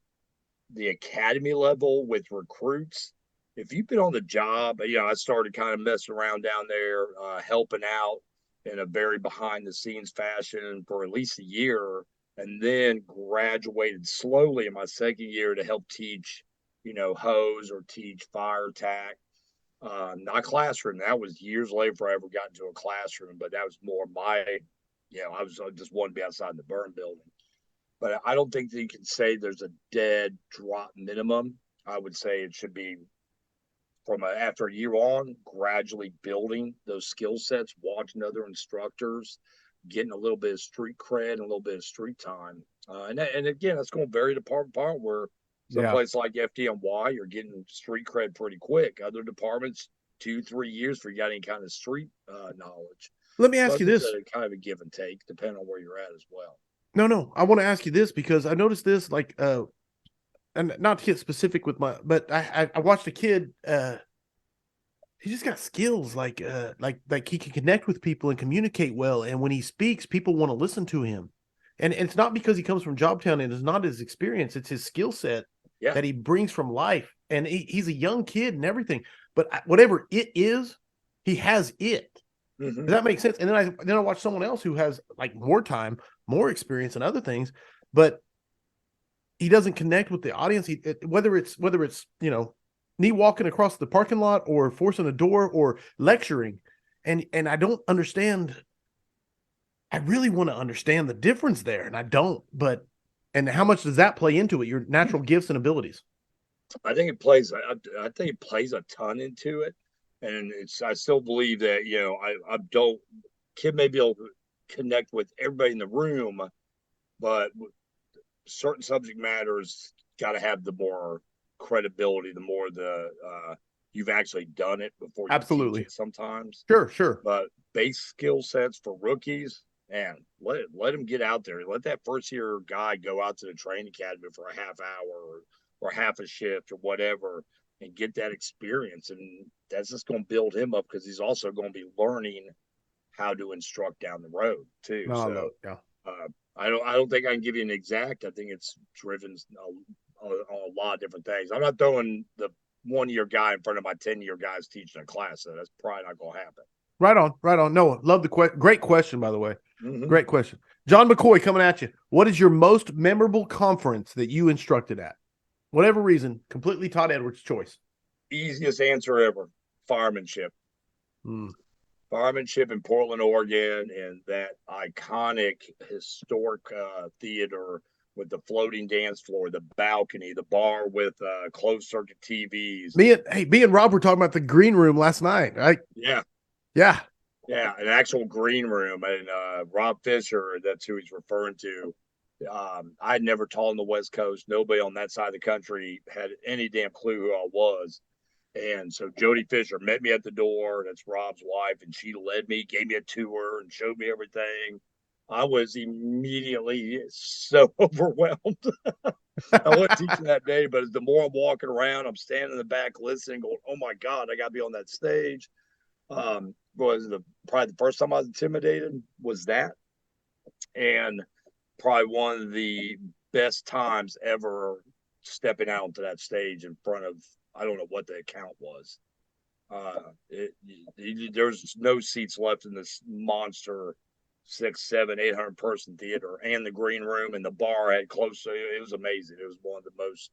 the academy level with recruits, if you've been on the job, I started kind of messing around down there, helping out in a very behind the scenes fashion for at least a year, and then graduated slowly in my second year to help teach, hose or teach fire attack. Not classroom. That was years later before I ever got into a classroom, but that was more I just wanted to be outside the burn building. But I don't think that you can say there's a dead drop minimum. I would say it should be after a year on, gradually building those skill sets, watching other instructors, getting a little bit of street cred and a little bit of street time. And again, that's going to vary department to department, where some place like FDNY, you're getting street cred pretty quick. Other departments, 2-3 years for you got any kind of street knowledge. Let me ask you this. It's kind of a give and take, depending on where you're at as well. No. I want to ask you this because I noticed this, and not to get specific with but I watched a kid He just got skills like he can connect with people and communicate well. And when he speaks, people want to listen to him. And it's not because he comes from Jobtown and it's not his experience, it's his skill set Yeah. that he brings from life. And he's a young kid and everything. But whatever it is, he has it. Mm-hmm. Does that make sense? And then I watch someone else who has like more time, more experience and other things, but he doesn't connect with the audience. Whether it's me walking across the parking lot or forcing a door or lecturing, and I don't understand. I really want to understand the difference there, and I don't. But and how much does that play into it? Your natural gifts and abilities. I think it plays. I think it plays a ton into it, and it's. I still believe that I don't. Kid may be able to connect with everybody in the room, but certain subject matters got to have the more credibility, the more you've actually done it before you teach Absolutely. it. Sometimes, Sure. but base skill sets for rookies, and let them get out there. Let that first year guy go out to the training academy for a half hour or half a shift or whatever, and get that experience. And that's just going to build him up because he's also going to be learning how to instruct down the road too. No, I love So it. Yeah. I don't think I can give you an exact. I think it's driven on a lot of different things. I'm not throwing the 1 year guy in front of my 10-year guys teaching a class, so that's probably not going to happen. Right on. Noah, love the great question, by the way. Mm-hmm. Great question. John McCoy coming at you. What is your most memorable conference that you instructed at? Whatever reason, completely Todd Edwards' choice. Easiest answer ever: firemanship. Hmm. Firemanship in Portland, Oregon, and that iconic historic theater with the floating dance floor, the balcony, the bar with closed circuit TVs. Me and Rob were talking about the green room last night, right? Yeah, Yeah. yeah, an actual green room. And Rob Fisher, that's who he's referring to. I'd never taught on the West Coast. Nobody on that side of the country had any damn clue who I was. And so Jody Fisher met me at the door. That's Rob's wife, and she led me, gave me a tour, and showed me everything. I was immediately so overwhelmed. I wasn't teaching that day, but the more I'm walking around, I'm standing in the back listening, going, "Oh my God, I got to be on that stage." Was probably the first time I was intimidated was that, and probably one of the best times ever stepping out onto that stage in front of, I don't know what the account was. There's no seats left in this monster 6, 7, 800 person theater, and the green room and the bar had close. So it was amazing. It was one of the most.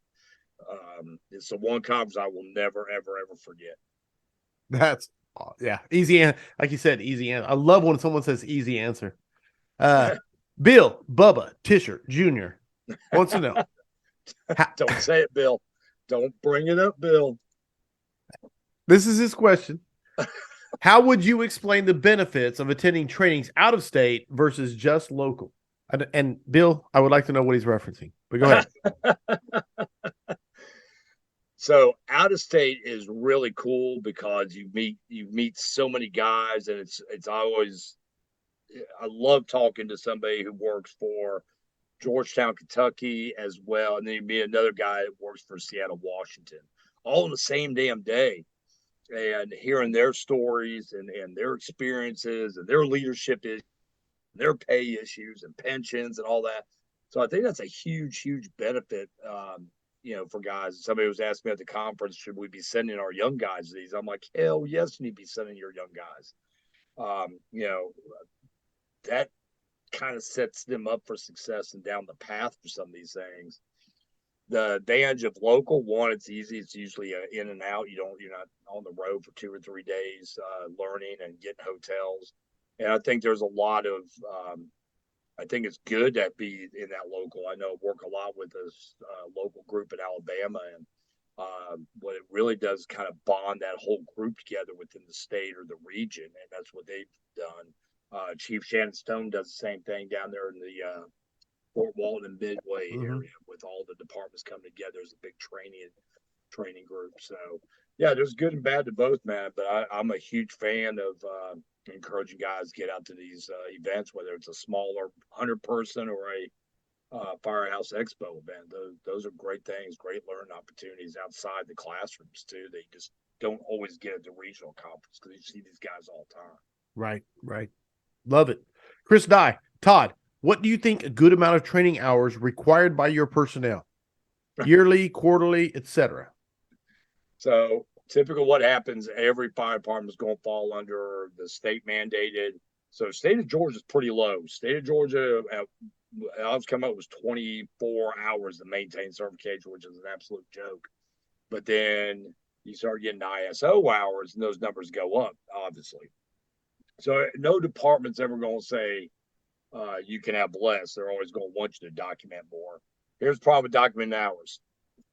It's the one conference I will never, ever, ever forget. That's easy. Like you said, easy answer. I love when someone says easy answer. Bill Bubba Tischer Jr. wants to know. Don't say it, Bill. Don't bring it up, Bill. This is his question. How would you explain the benefits of attending trainings out of state versus just local? And Bill, I would like to know what he's referencing, but go ahead. So out of state is really cool because you meet so many guys, and it's always, I love talking to somebody who works for Georgetown, Kentucky as well, and then you meet another guy that works for Seattle, Washington, all in the same damn day, and hearing their stories and their experiences and their leadership issues, their pay issues and pensions and all that. So I think that's a huge benefit. For guys. Somebody was asking me at the conference, should we be sending our young guys these? I'm like, hell yes, you need to be sending your young guys. That kind of sets them up for success and down the path for some of these things. The advantage of local, one, it's easy. It's usually in and out. You're not on the road for 2 or 3 days learning and getting hotels. And I think there's a lot of I think it's good to be in that local. I know I work a lot with this local group in Alabama, and what it really does is kind of bond that whole group together within the state or the region, and that's what they've done. Chief Shannon Stone does the same thing down there in the Fort Walton and Midway area with all the departments coming together as a big training group. So yeah, there's good and bad to both, man. But I'm a huge fan of encouraging guys to get out to these events, whether it's a smaller 100-person or a Firehouse Expo event. Those are great things, great learning opportunities outside the classrooms too. They just don't always get at the regional conference because you see these guys all the time. Right, right. Love it. Chris Dye, Todd, what do you think a good amount of training hours required by your personnel? Yearly, quarterly, etc. So typical what happens, every fire department is going to fall under the state mandated. So state of Georgia is pretty low. State of Georgia, I was coming up was 24 hours to maintain certification, which is an absolute joke. But then you start getting ISO hours and those numbers go up, obviously. So no department's ever going to say you can have less. They're always going to want you to document more. Here's the problem with documenting hours.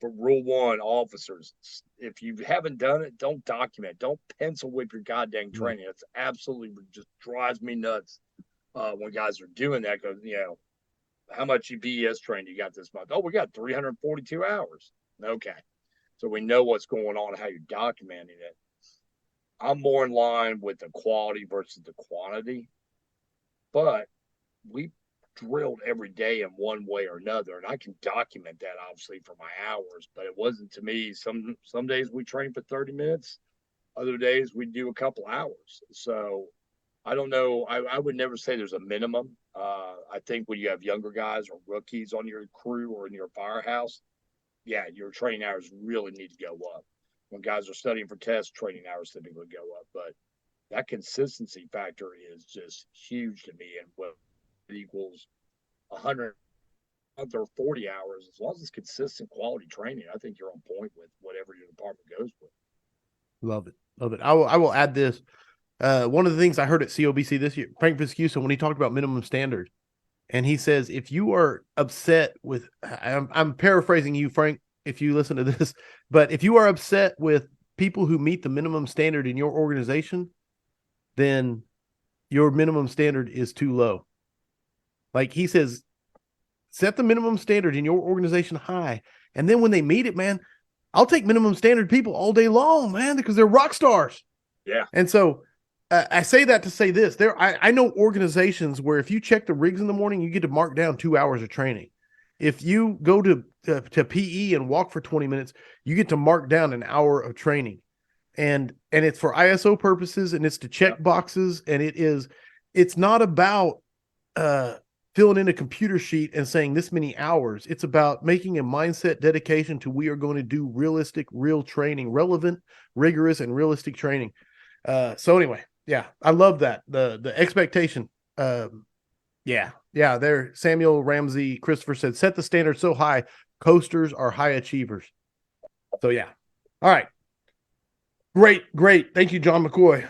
For rule one, officers, if you haven't done it, don't document. Don't pencil whip your goddamn training. It's absolutely just drives me nuts when guys are doing that. Because how much BES training you got this month? Oh, we got 342 hours. Okay, so we know what's going on, how you're documenting it. I'm more in line with the quality versus the quantity, but we drilled every day in one way or another, and I can document that obviously for my hours. But it wasn't to me. Some days we train for 30 minutes, other days we do a couple hours. So I don't know. I would never say there's a minimum. I think when you have younger guys or rookies on your crew or in your firehouse, yeah, your training hours really need to go up. When guys are studying for tests, training hours typically go up. But that consistency factor is just huge to me. And what equals 100 or 40 hours, as long as it's consistent quality training, I think you're on point with whatever your department goes with. Love it. Love it. I will add this. One of the things I heard at COBC this year, Frank Viscusa, when he talked about minimum standard, and he says, if you are upset with, I'm paraphrasing you, Frank, if you listen to this, but if you are upset with people who meet the minimum standard in your organization, then your minimum standard is too low. Like he says, set the minimum standard in your organization high. And then when they meet it, man, I'll take minimum standard people all day long, man, because they're rock stars. Yeah. And so I say that to say this. I know organizations where if you check the rigs in the morning, you get to mark down 2 hours of training. If you go to PE and walk for 20 minutes, you get to mark down an hour of training. And it's for ISO purposes, and it's to check boxes, and it's not about filling in a computer sheet and saying this many hours. It's about making a mindset dedication to we are going to do realistic, real training, relevant, rigorous, and realistic training. So anyway, yeah, I love that. The expectation. Yeah. There, Samuel Ramsey Christopher said, set the standard so high, coasters are high achievers. So yeah. All right. Great. Thank you, John McCoy.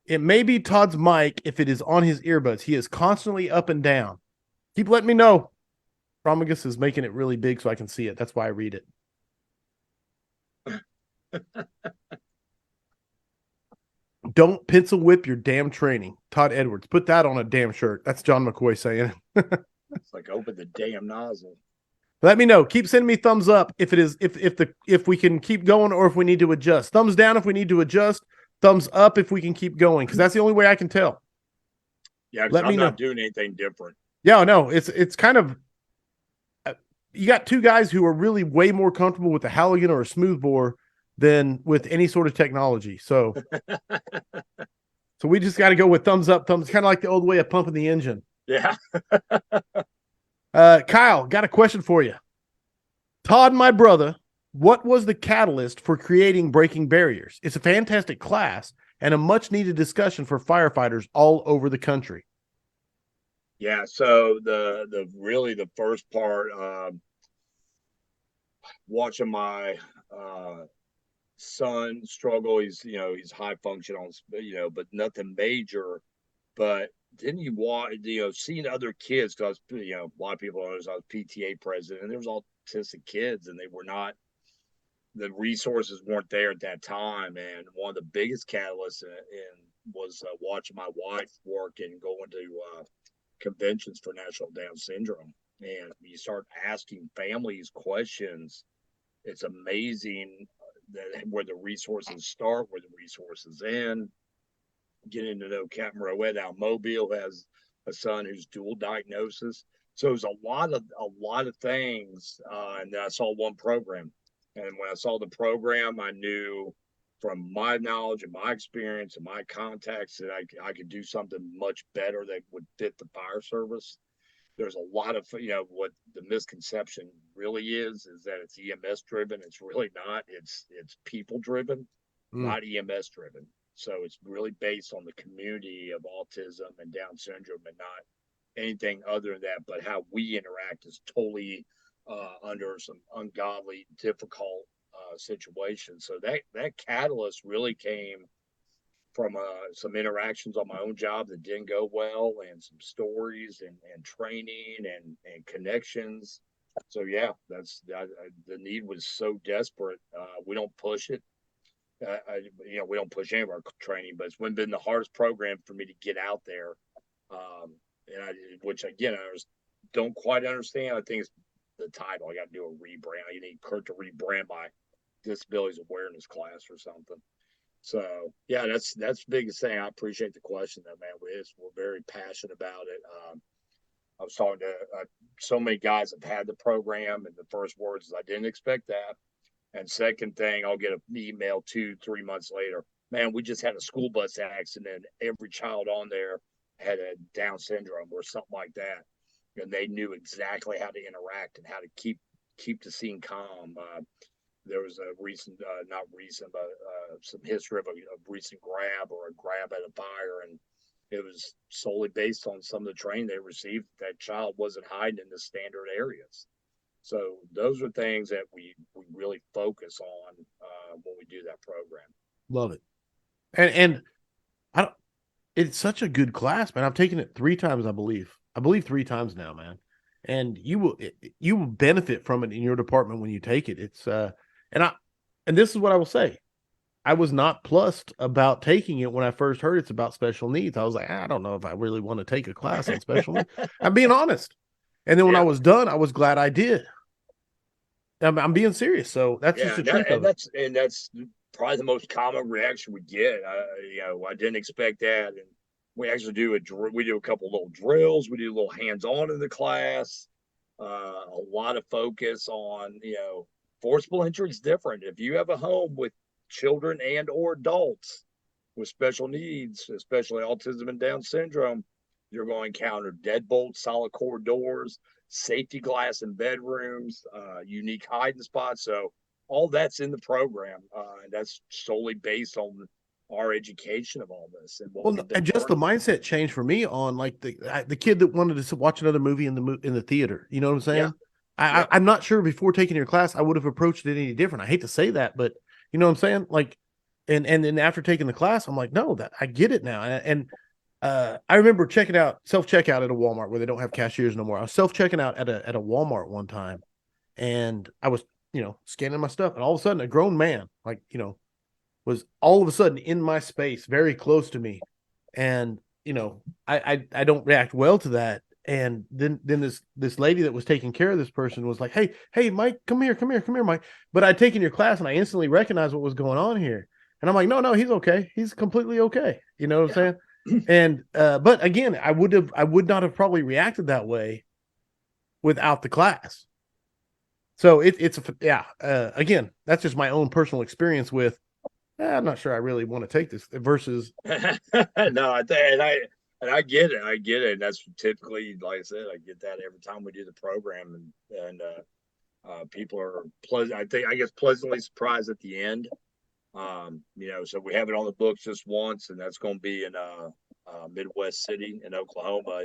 It may be Todd's mic if it is on his earbuds. He is constantly up and down. Keep letting me know. Promigus is making it really big so I can see it. That's why I read it. Don't pencil whip your damn training. Todd Edwards. Put that on a damn shirt. That's John McCoy saying. It's like open the damn nozzle. Let me know. Keep sending me thumbs up if we can keep going or if we need to adjust. Thumbs down if we need to adjust. Thumbs up if we can keep going, because that's the only way I can tell. Yeah, because I'm not doing anything different. Yeah, no, it's kind of you got two guys who are really way more comfortable with a Halligan or a smoothbore than with any sort of technology. So, so we just got to go with thumbs up, thumbs. Kind of like the old way of pumping the engine. Yeah. Kyle, got a question for you. Todd, my brother, what was the catalyst for creating Breaking Barriers? It's a fantastic class and a much needed discussion for firefighters all over the country. Yeah. So the first part, watching my son struggle. He's high function on, but nothing major. But then you watch, seeing other kids, because a lot of people know I was PTA president, and there was autistic kids, and the resources weren't there at that time. And one of the biggest catalysts was watching my wife work and going to conventions for National Down syndrome. And you start asking families questions. It's amazing where the resources start, where the resources end. Getting to know Captain Roed out Mobile, has a son who's dual diagnosis. So there's a lot of things. And then I saw one program. And when I saw the program, I knew from my knowledge and my experience and my contacts that I could do something much better that would fit the fire service. There's a lot of, what the misconception really is that it's EMS driven. It's really not. It's people driven, Mm, not EMS driven. So it's really based on the community of autism and Down syndrome, and not anything other than that. But how we interact is totally under some ungodly, difficult situations. So that catalyst really came from some interactions on my own job that didn't go well, and some stories and training and connections. So yeah, the need was so desperate. We don't push it. We don't push any of our training, but it's been the hardest program for me to get out there. Which again, I don't quite understand. I think it's the title. I got to do a rebrand. You need Kurt to rebrand my disabilities awareness class or something. So yeah, that's the biggest thing. I appreciate the question, though, man. We're very passionate about it. I was talking to so many guys have had the program, and the first words is, "I didn't expect that." And second thing, I'll get an email 2-3 months later. Man, we just had a school bus accident. Every child on there had a Down syndrome or something like that, and they knew exactly how to interact and how to keep the scene calm. There was a recent, not recent, but some history of a recent grab or a grab at a fire, and it was solely based on some of the training they received. That child wasn't hiding in the standard areas. So those are things that we really focus on when we do that program. love it. And I don't, it's such a good class, man. I've taken it 3 times, I believe. I believe 3 times now, man. And you will benefit from it in your department when you take it. It's and I and this is what I will say. I was not plussed about taking it when I first heard it's about special needs. I was like, I don't know if I really want to take a class on special needs. I'm being honest. And then when I Yeah, was done, I was glad I did. I'm being serious. So that's just yeah, the truth of it. that's probably the most common reaction we get. I didn't expect that, and we actually do a couple little drills. We do a little hands-on in the class. A lot of focus on forcible entry is different. If you have a home with children and or adults with special needs, especially autism and Down syndrome, you're going to encounter deadbolts, solid core doors, safety glass in bedrooms, unique hiding spots. So all that's in the program, and that's solely based on our education of all this and what Well, we've been and just the learning. mindset change for me on like the kid that wanted to watch another movie in the theater. You know what I'm Yeah, saying? yeah, I'm not sure before taking your class I would have approached it any different. I hate to say that, but you know what I'm saying? Like, and then after taking the class, I'm like, no, that I get it now. And I remember checking out self checkout at a Walmart where they don't have cashiers no more. I was self checking out at a Walmart one time, and I was scanning my stuff, and all of a sudden a grown man was all of a sudden in my space, very close to me, and I don't react well to that. And then this lady that was taking care of this person was like, hey Mike, come here, Mike. But I'd taken your class and I instantly recognized what was going on here. And I'm like, no, he's okay. He's completely okay. You know what I'm saying? yeah. And but again, I would not have probably reacted that way without the class. So it's yeah. Again, that's just my own personal experience with. I'm not sure I really want to take this versus. No, I get it. I get it. And that's typically, like I said, I get that every time we do the program, and people are pleasant. I guess pleasantly surprised at the end. So we have it on the books just once, and that's going to be in Midwest City in Oklahoma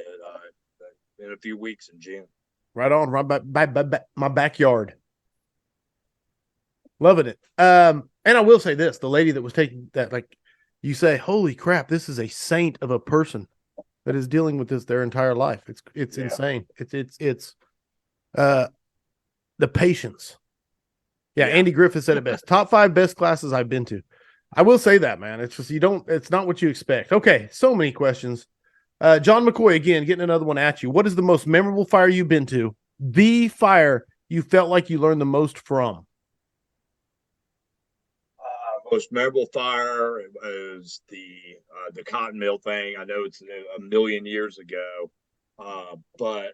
in a few weeks in June. Right on, right by my backyard. Loving it. And I will say this: the lady that was taking that, like, you say, "Holy crap, this is a saint of a person that is dealing with this their entire life." It's Yeah. insane. It's uh the patience. Yeah, Yeah. Andy Griffith said it best. Top 5 best classes I've been to. I will say that, man. It's just it's not what you expect. Okay, so many questions. John McCoy again, getting another one at you. What is the most memorable fire you've been to? The fire you felt like you learned the most from? Most memorable fire is the cotton mill thing. I know it's a million years ago, but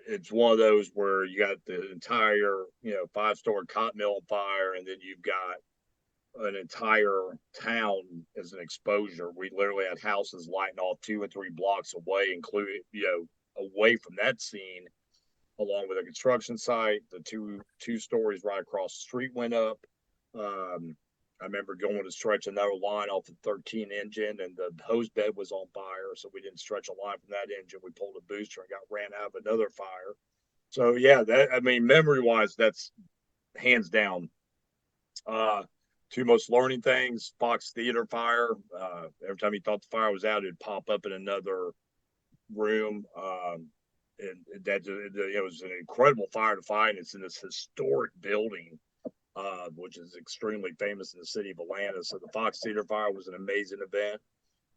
it's one of those where you got the entire, 5-story cotton mill on fire, and then you've got an entire town as an exposure. We literally had houses lighting off 2 and 3 blocks away, including, away from that scene, along with a construction site. The two stories right across the street went up. I remember going to stretch another line off the 13 engine, and the hose bed was on fire, so we didn't stretch a line from that engine. We pulled a booster and got ran out of another fire. So yeah, memory wise, that's hands down. Two most learning things: Fox Theater fire. Every time you thought the fire was out, it'd pop up in another room. And that it was an incredible fire to find. It's in this historic building, which is extremely famous in the city of Atlanta. So the Fox Theater fire was an amazing event.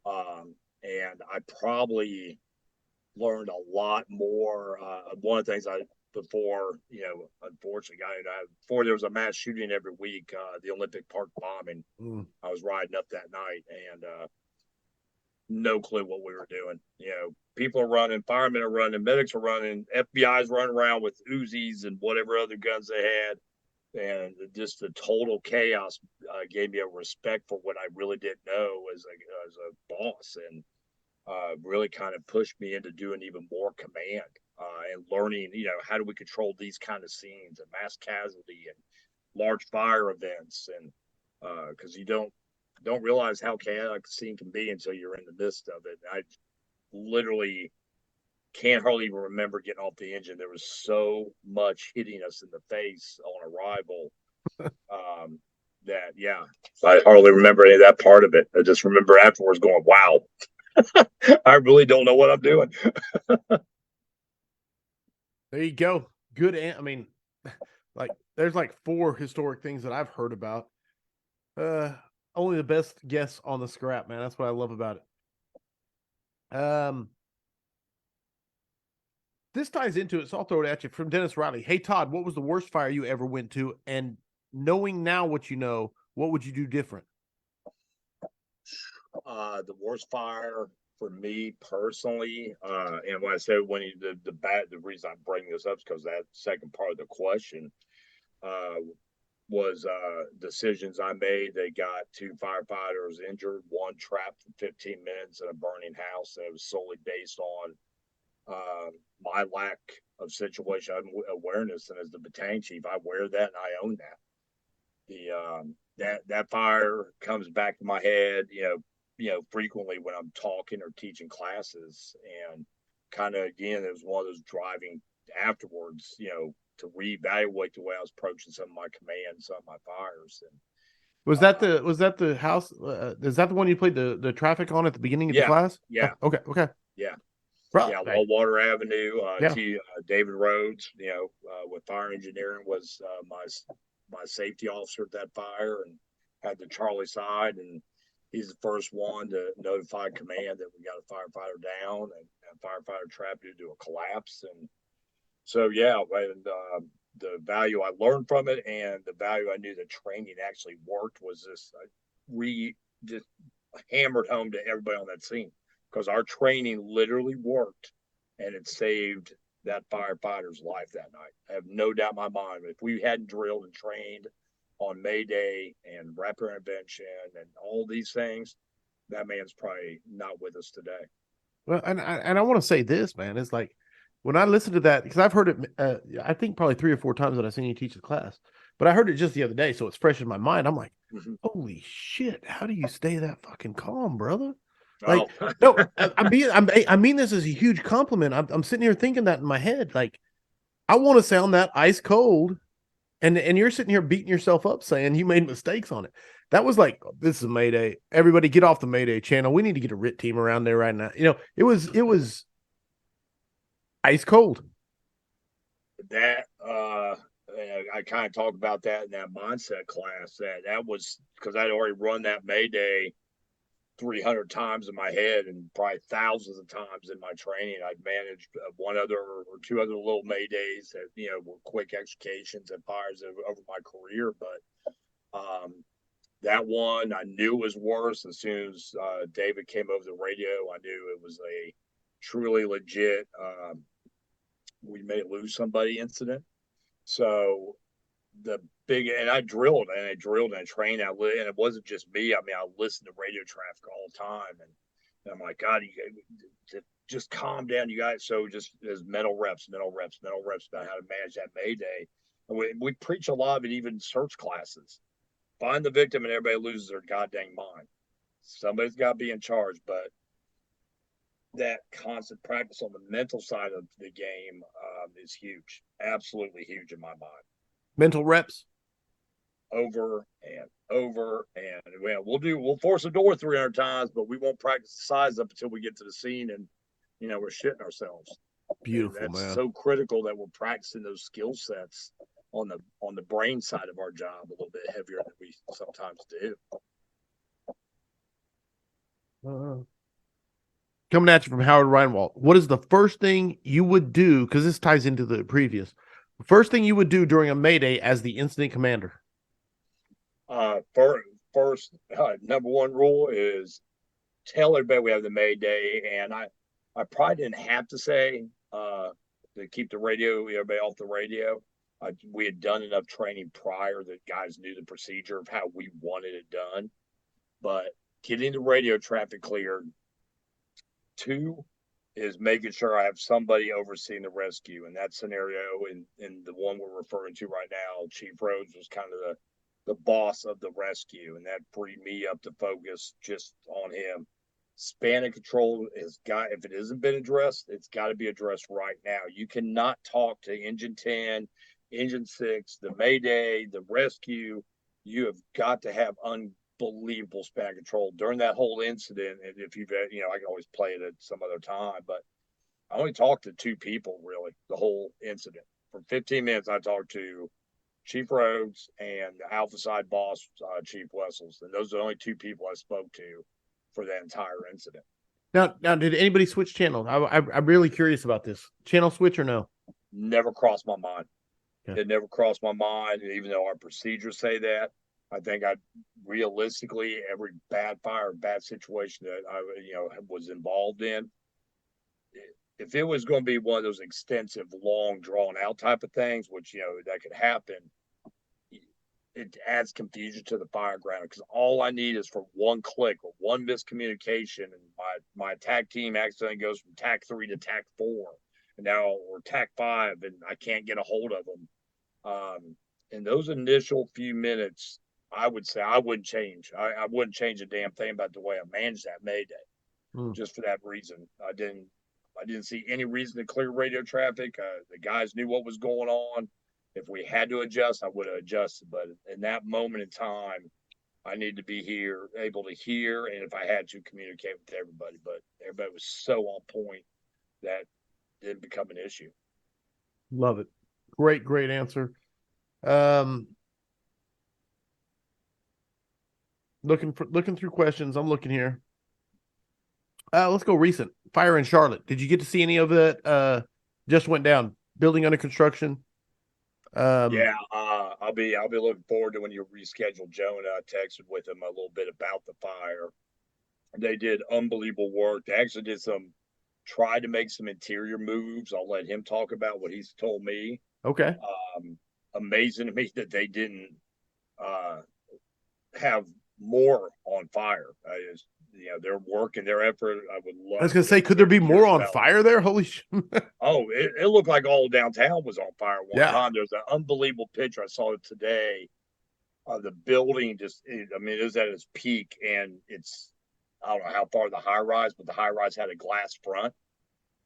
And I probably learned a lot more. One of the things before, unfortunately, before there was a mass shooting every week, the Olympic Park bombing, I was riding up that night, and no clue what we were doing. People are running, firemen are running, medics are running, FBI's running around with Uzis and whatever other guns they had. And just the total chaos gave me a respect for what I really didn't know as a boss, and really kind of pushed me into doing even more command and learning, how do we control these kind of scenes and mass casualty and large fire events, and because you don't realize how chaotic a scene can be until you're in the midst of it. I literally can't hardly even remember getting off the engine. There was so much hitting us in the face on arrival that, yeah, I hardly remember any of that part of it. I just remember afterwards going, wow, I really don't know what I'm doing. There you go. Good. I mean, like there's like 4 historic things that I've heard about. Only the best guess on the scrap, man. That's what I love about it. This ties into it, so I'll throw it at you from Dennis Riley. Hey, Todd, what was the worst fire you ever went to? And knowing now what you know, what would you do different? The worst fire for me personally, and when I say the reason I'm bringing this up is because that second part of the question was decisions I made. They got 2 firefighters injured, one trapped for 15 minutes in a burning house, and it was solely based on my lack of situation awareness. And as the battalion chief, I wear that and I own that. That fire comes back to my head, frequently when I'm talking or teaching classes, and kind of again, it was one of those driving afterwards, to reevaluate the way I was approaching some of my commands, some of my fires. And was that the house? Is that the one you played the traffic on at the beginning of the class? Yeah. Okay. Yeah. Right. Yeah, Water Avenue. Yeah. David Rhodes, with fire engineering, was my safety officer at that fire, and had the Charlie side, and he's the first one to notify command that we got a firefighter down and a firefighter trapped due to a collapse. And so, yeah, and the value I learned from it and the value I knew the training actually worked was this just hammered home to everybody on that scene, because our training literally worked, and it saved that firefighter's life that night. I have no doubt in my mind. If we hadn't drilled and trained on May Day and rapid intervention and all these things, that man's probably not with us today. Well, and I want to say this, man. It's like when I listen to that, because I've heard it, I think probably 3 or 4 times that I've seen you teach the class, but I heard it just the other day, so it's fresh in my mind. I'm like, holy shit, how do you stay that fucking calm, brother? Like, no, I mean this as a huge compliment. I'm sitting here thinking that in my head. Like, I want to sound that ice cold, and you're sitting here beating yourself up saying you made mistakes on it. That was like, this is Mayday. Everybody get off the Mayday channel. We need to get a RIT team around there right now. It was ice cold. That I kind of talk about that in that mindset class. That was because I'd already run that Mayday 300 times in my head, and probably thousands of times in my training. I'd managed 1 other or 2 other little Maydays that were quick extrications and fires over my career, but that one I knew was worse. As soon as David came over the radio, I knew it was a truly legit we may lose somebody incident. So the big, and I drilled and I trained, and it wasn't just me. I mean, I listened to radio traffic all the time, and I'm like, God, you just calm down, you guys. So just as mental reps about how to manage that Mayday. And we preach a lot of it, even in search classes. Find the victim, and everybody loses their goddamn mind. Somebody's got to be in charge, but that constant practice on the mental side of the game is huge, absolutely huge in my mind. Mental reps. Over and over, and we'll force a door 300 times, but we won't practice the size up until we get to the scene, and we're shitting ourselves. Beautiful, and that's man. so critical that we're practicing those skill sets on the brain side of our job a little bit heavier than we sometimes do. Coming at you from Howard Reinwald. What is the first thing you would do? Because this ties into the previous. First thing you would do during a Mayday as the incident commander. First, number one rule is tell everybody we have the Mayday, and I probably didn't have to say to keep everybody off the radio. We had done enough training prior that guys knew the procedure of how we wanted it done. But getting the radio traffic cleared. 2 is making sure I have somebody overseeing the rescue. In that scenario, in the one we're referring to right now, Chief Rhodes was kind of the boss of the rescue, and that freed me up to focus just on him. Span of control has got, if it hasn't been addressed, it's got to be addressed right now. You cannot talk to Engine 10, Engine 6, the Mayday, the rescue. You have got to have unbelievable span of control during that whole incident. And if you've, I can always play it at some other time, but I only talked to 2 people really the whole incident. For 15 minutes, I talked to Chief Rhodes and the Alpha Side boss, Chief Wessels, and those are the only 2 people I spoke to for that entire incident. Now, did anybody switch channels? I'm really curious about this. Channel switch or no? Never crossed my mind. Okay. It never crossed my mind, even though our procedures say that. I think realistically, every bad fire, bad situation that I, was involved in, if it was going to be one of those extensive, long, drawn out type of things, which, that could happen, it adds confusion to the fire ground, because all I need is for one click or one miscommunication, and my attack team accidentally goes from TAC 3 to TAC 4, and now or TAC 5, and I can't get a hold of them. In those initial few minutes, I would say I wouldn't change. I wouldn't change a damn thing about the way I managed that Mayday, just for that reason. I didn't see any reason to clear radio traffic. The guys knew what was going on. If we had to adjust, I would have adjusted. But in that moment in time, I need to be here, able to hear, and if I had to, communicate with everybody. But everybody was so on point that it didn't become an issue. Love it. Great answer. Looking through questions. I'm looking here. Let's go recent. Fire in Charlotte. Did you get to see any of that? Just went down. Building under construction. I'll be looking forward to when you reschedule Jonah. I texted with him a little bit about the fire. They did unbelievable work. They actually tried to make some interior moves. I'll let him talk about what he's told me. Okay. Amazing to me that they didn't have more on fire. Their work and their effort. I would love. I was gonna say, could there be more on fire there? Holy shit! Oh, it looked like all downtown was on fire at one time. There's an unbelievable picture I saw today of the building. It was at its peak, and it's, I don't know how far the high rise, but the high rise had a glass front.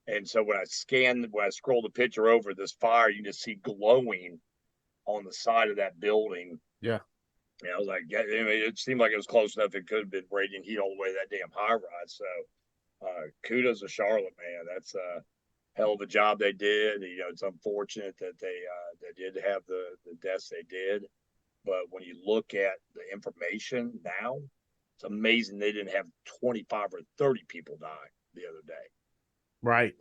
And so when I scroll the picture over this fire, you can just see glowing on the side of that building. Yeah. I was like, it seemed like it was close enough. It could have been radiant heat all the way to that damn high rise. So kudos to Charlotte, man. That's a hell of a job they did. It's unfortunate that they did have the deaths they did. But when you look at the information now, it's amazing they didn't have 25 or 30 people die the other day. Right.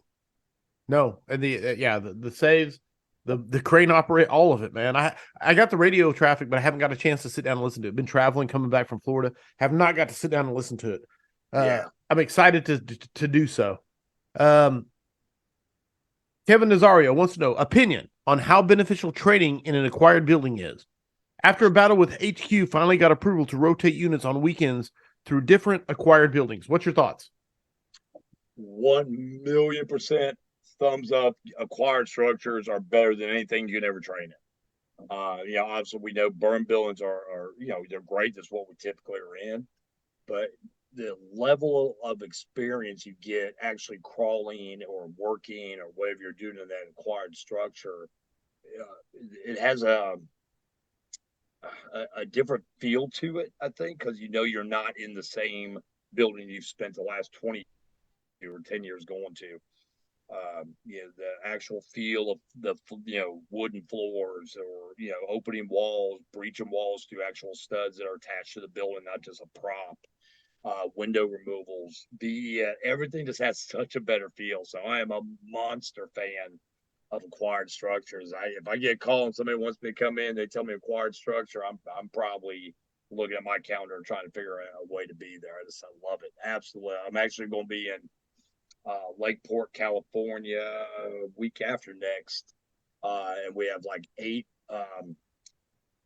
No, and the saves, the crane operate, all of it, man. I got the radio traffic, but I haven't got a chance to sit down and listen to it. Been traveling, coming back from Florida, have not got to sit down and listen to it. I'm excited to do so. Kevin Nazario wants to know opinion on how beneficial training in an acquired building is. After a battle with HQ, finally got approval to rotate units on weekends through different acquired buildings. What's your thoughts? 1,000,000% thumbs up. Acquired structures are better than anything you can ever train in. Obviously we know burn buildings are they're great. That's what we typically are in. But the level of experience you get actually crawling or working or whatever you're doing in that acquired structure, it has a different feel to it, I think, because you're not in the same building you've spent the last 20 or 10 years going to. The actual feel of the wooden floors, or opening walls, breaching walls through actual studs that are attached to the building, not just a prop. Window removals, everything just has such a better feel. So I am a monster fan of acquired structures. If I get a call and somebody wants me to come in, they tell me acquired structure, I'm probably looking at my calendar and trying to figure out a way to be there. I love it. Absolutely. I'm actually going to be in Lakeport, California, week after next, and we have like 8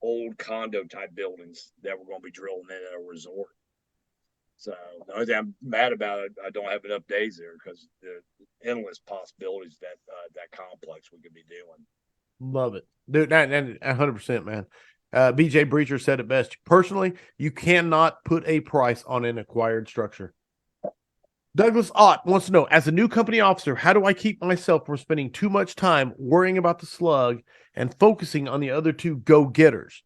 old condo type buildings that we're going to be drilling in at a resort. So the only thing I'm mad about it, I don't have enough days there because the endless possibilities that complex we could be doing. Love it, dude. That 100%, man. BJ Breacher said it best. Personally, you cannot put a price on an acquired structure. Douglas Ott wants to know, as a new company officer, how do I keep myself from spending too much time worrying about the slug and focusing on the other two go-getters?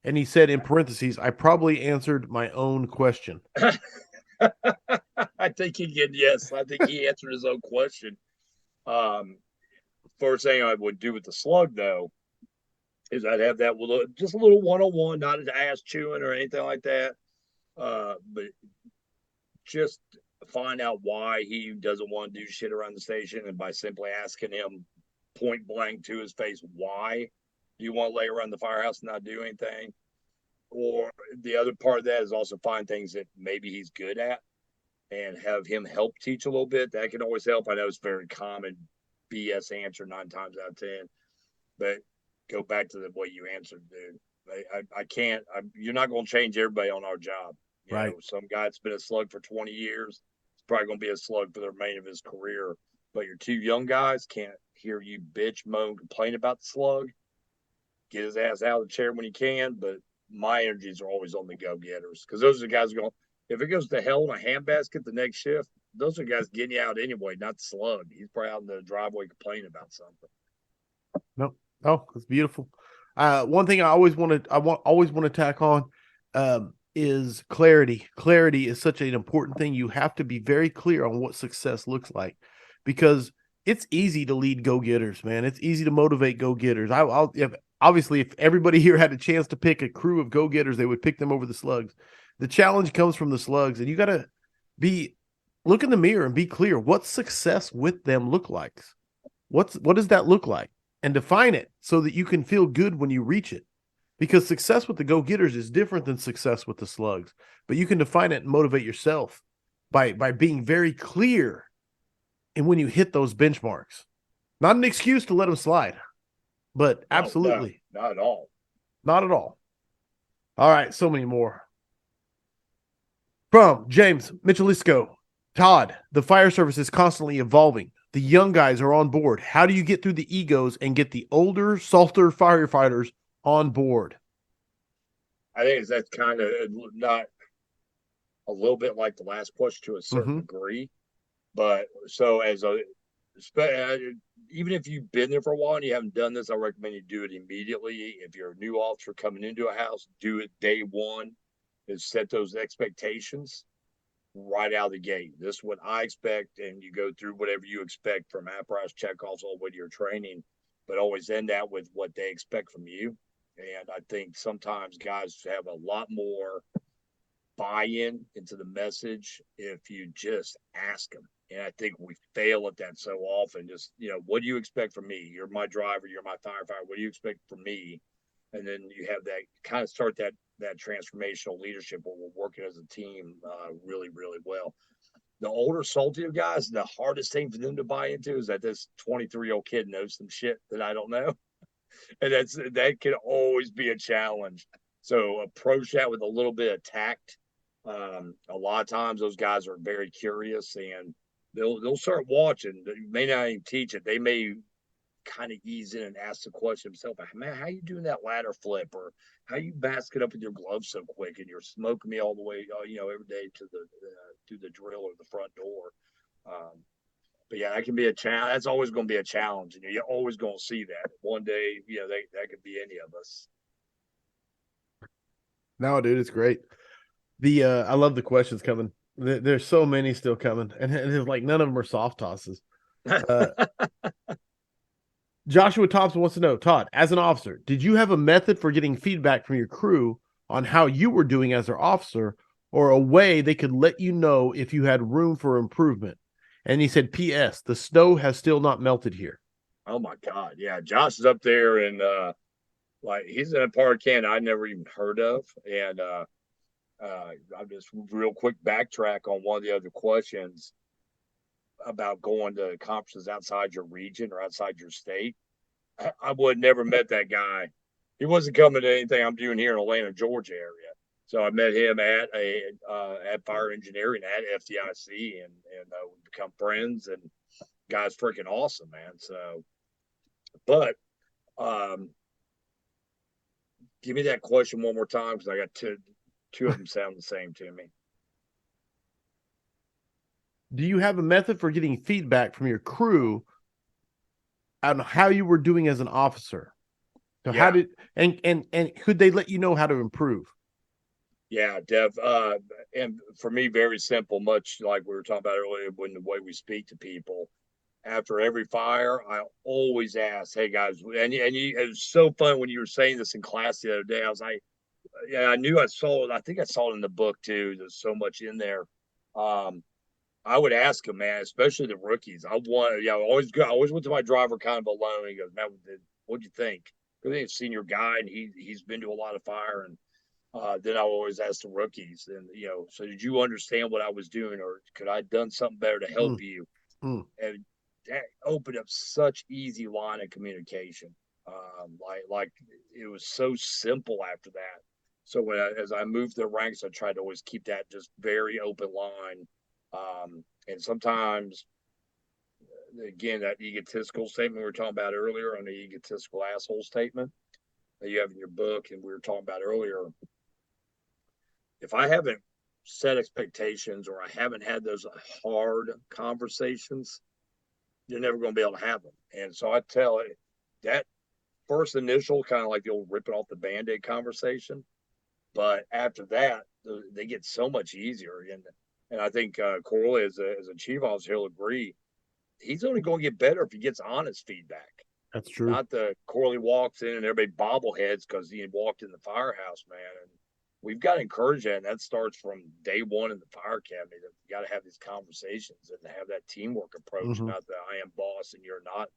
And he said in parentheses, I probably answered my own question. I think yes. I think he answered his own question. First thing I would do with the slug, though, is I'd have that just a little one-on-one, not an ass chewing or anything like that. But just find out why he doesn't want to do shit around the station, and by simply asking him point blank to his face, why do you want to lay around the firehouse and not do anything? Or the other part of that is also find things that maybe he's good at and have him help teach a little bit. That can always help. I know it's very common BS answer 9 times out of 10, but go back to the way you answered, dude. I can't. You're not going to change everybody on our job. Right. Some guy that's been a slug for 20 years, it's probably going to be a slug for the remainder of his career. But your 2 young guys can't hear you bitch, moan, complain about the slug. Get his ass out of the chair when he can. But my energies are always on the go-getters, because those are the guys going, if it goes to hell in a handbasket the next shift, those are guys getting you out anyway, not the slug. He's probably out in the driveway complaining about something. No. Oh, it's beautiful. One thing I always want to tack on is clarity. Clarity is such an important thing. You have to be very clear on what success looks like, because it's easy to lead go-getters, man. It's easy to motivate go-getters. Obviously, if everybody here had a chance to pick a crew of go-getters, they would pick them over the slugs. The challenge comes from the slugs, and you got to look in the mirror and be clear. What success with them look like? What does that look like? And define it so that you can feel good when you reach it. Because success with the go-getters is different than success with the slugs. But you can define it and motivate yourself by being very clear. And when you hit those benchmarks, not an excuse to let them slide, but absolutely. No, not at all. Not at all. All right, so many more. From James Michelisco, Todd, the fire service is constantly evolving. The young guys are on board. How do you get through the egos and get the older, salter firefighters on board? I think that's kind of not a little bit like the last question to a certain degree. But so even if you've been there for a while and you haven't done this, I recommend you do it immediately. If you're a new officer coming into a house, do it day one, is set those expectations right out of the gate. This is what I expect, and you go through whatever you expect from apparatus checkoffs all the way to your training, but always end that with what they expect from you. And I think sometimes guys have a lot more buy-in into the message if you just ask them. And I think we fail at that so often. Just, what do you expect from me? You're my driver. You're my firefighter. What do you expect from me? And then you have that kind of start that transformational leadership where we're working as a team really, really well. the older, saltier guys, the hardest thing for them to buy into is that this 23-year-old kid knows some shit that I don't know. And that can always be a challenge. So approach that with a little bit of tact. A lot of times those guys are very curious and they'll start watching. They may not even teach it. They may kind of ease in and ask the question himself, man, how you doing that ladder flip, or how you basket up with your gloves so quick, and you're smoking me all the way, every day to the drill or the front door. But yeah, that can be a challenge. That's always going to be a challenge, and you're always going to see that. One day, that could be any of us. No, dude, it's great. I love the questions coming. There's so many still coming, and it's like none of them are soft tosses. Joshua Thompson wants to know, Todd, as an officer, did you have a method for getting feedback from your crew on how you were doing as their officer, or a way they could let you know if you had room for improvement? And he said, P.S. the snow has still not melted here. Oh my God. Yeah. Josh is up there and like he's in a part of Canada I never even heard of. And I'll just real quick backtrack on one of the other questions about going to conferences outside your region or outside your state. I would never met that guy. He wasn't coming to anything I'm doing here in Atlanta, Georgia area. So I met him at Fire Engineering at FDIC, and we become friends. And guy's freaking awesome, man. So, but give me that question one more time because I got two of them sound the same to me. Do you have a method for getting feedback from your crew on how you were doing as an officer? So Yeah. how did and could they let you know how to improve? Yeah, Dev. And for me, very simple, much like we were talking about earlier, when the way we speak to people. After every fire, I always ask, "Hey guys," it was so fun when you were saying this in class the other day. I was like, "Yeah, I knew I saw it. I think I saw it in the book too. There's so much in there." I would ask them, man, especially the rookies. I always went to my driver kind of alone. He goes, "Man, what'd you think?" Because he's a senior guy and he's been to a lot of fire. And then I always ask the rookies, and so did you understand what I was doing, or could I have done something better to help you? And that opened up such easy line of communication. Like it was so simple after that. So as I moved the ranks, I tried to always keep that just very open line. And sometimes, again, that egotistical statement we were talking about earlier, on the egotistical asshole statement that you have in your book, and we were talking about earlier. If I haven't set expectations or I haven't had those hard conversations, you're never going to be able to have them. And so I tell it that first initial kind of like the old ripping off the Band-Aid conversation. But after that, they get so much easier. And I think Corley, as a chief officer, he'll agree. He's only going to get better if he gets honest feedback. That's true. Not the Corley walks in and everybody bobbleheads because he walked in the firehouse, man. And we've got to encourage that. And that starts from day one in the fire academy. That you got to have these conversations and have that teamwork approach, not the I am boss and you're not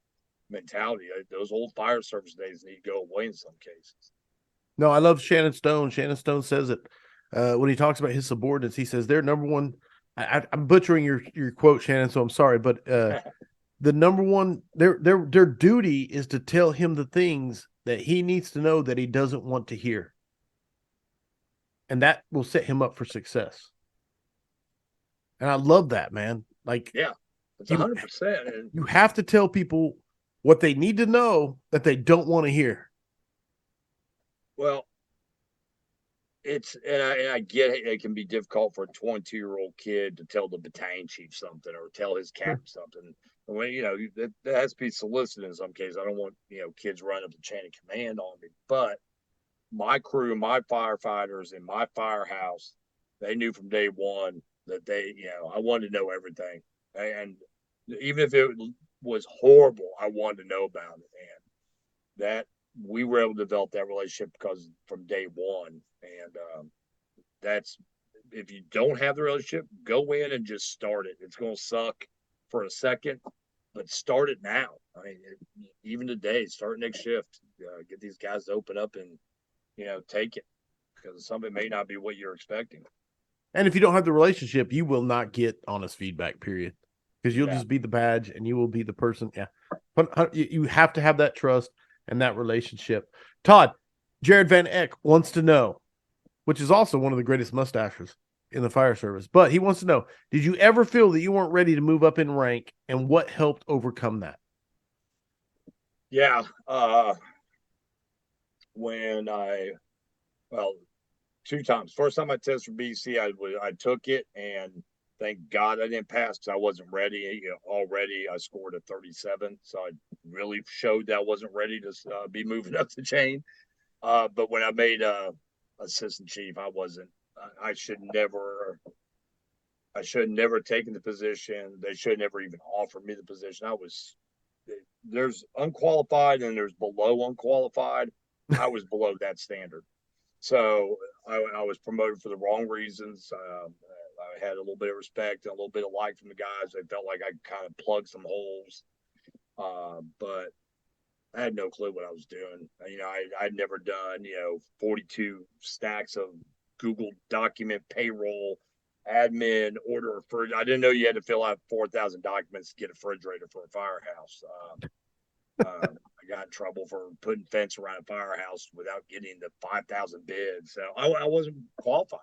mentality. Those old fire service days need to go away in some cases. No, I love Shannon Stone. Shannon Stone says it when he talks about his subordinates. He says they're number one. I'm butchering your quote, Shannon, so I'm sorry, but the number one, their duty is to tell him the things that he needs to know that he doesn't want to hear, and that will set him up for success. And I love that, man. Like, yeah, it's 100%. You have to tell people what they need to know that they don't want to hear. Well, I get it can be difficult for a 22-year-old kid to tell the battalion chief something or tell his captain something. And when that has to be solicited in some cases. I don't want kids running up the chain of command on me. But my crew, my firefighters in my firehouse, they knew from day one that I wanted to know everything. And even if it was horrible, I wanted to know about it. And that we were able to develop that relationship because from day one. And that's, if you don't have the relationship, go in and just start it. It's going to suck for a second, but start it now. I mean, even today, start next shift. Get these guys to open up and take it, because some of it may not be what you're expecting. And if you don't have the relationship, you will not get honest feedback, period. Because you'll Yeah. just be the badge and you will be the person. Yeah. But you have to have that trust and that relationship. Todd, Jared Van Eck wants to know, which is also one of the greatest mustaches in the fire service, but he wants to know, did you ever feel that you weren't ready to move up in rank, and what helped overcome that? Yeah. When well, two times. First time I tested for BC, I took it, and thank God I didn't pass because I wasn't ready. Already I scored a 37, so I really showed that I wasn't ready to be moving up the chain. But when I made assistant chief, I wasn't. I should never. I should never taken the position. They should never even offered me the position. I was. There's unqualified and there's below unqualified. I was below that standard. So I was promoted for the wrong reasons. I had a little bit of respect and a little bit of like from the guys. I felt like I kind of plugged some holes, but I had no clue what I was doing. I'd never done 42 stacks of Google document payroll, admin, order a fridge. I didn't know you had to fill out 4,000 documents to get a refrigerator for a firehouse. I got in trouble for putting fence around a firehouse without getting the 5,000 bids. So I wasn't qualified.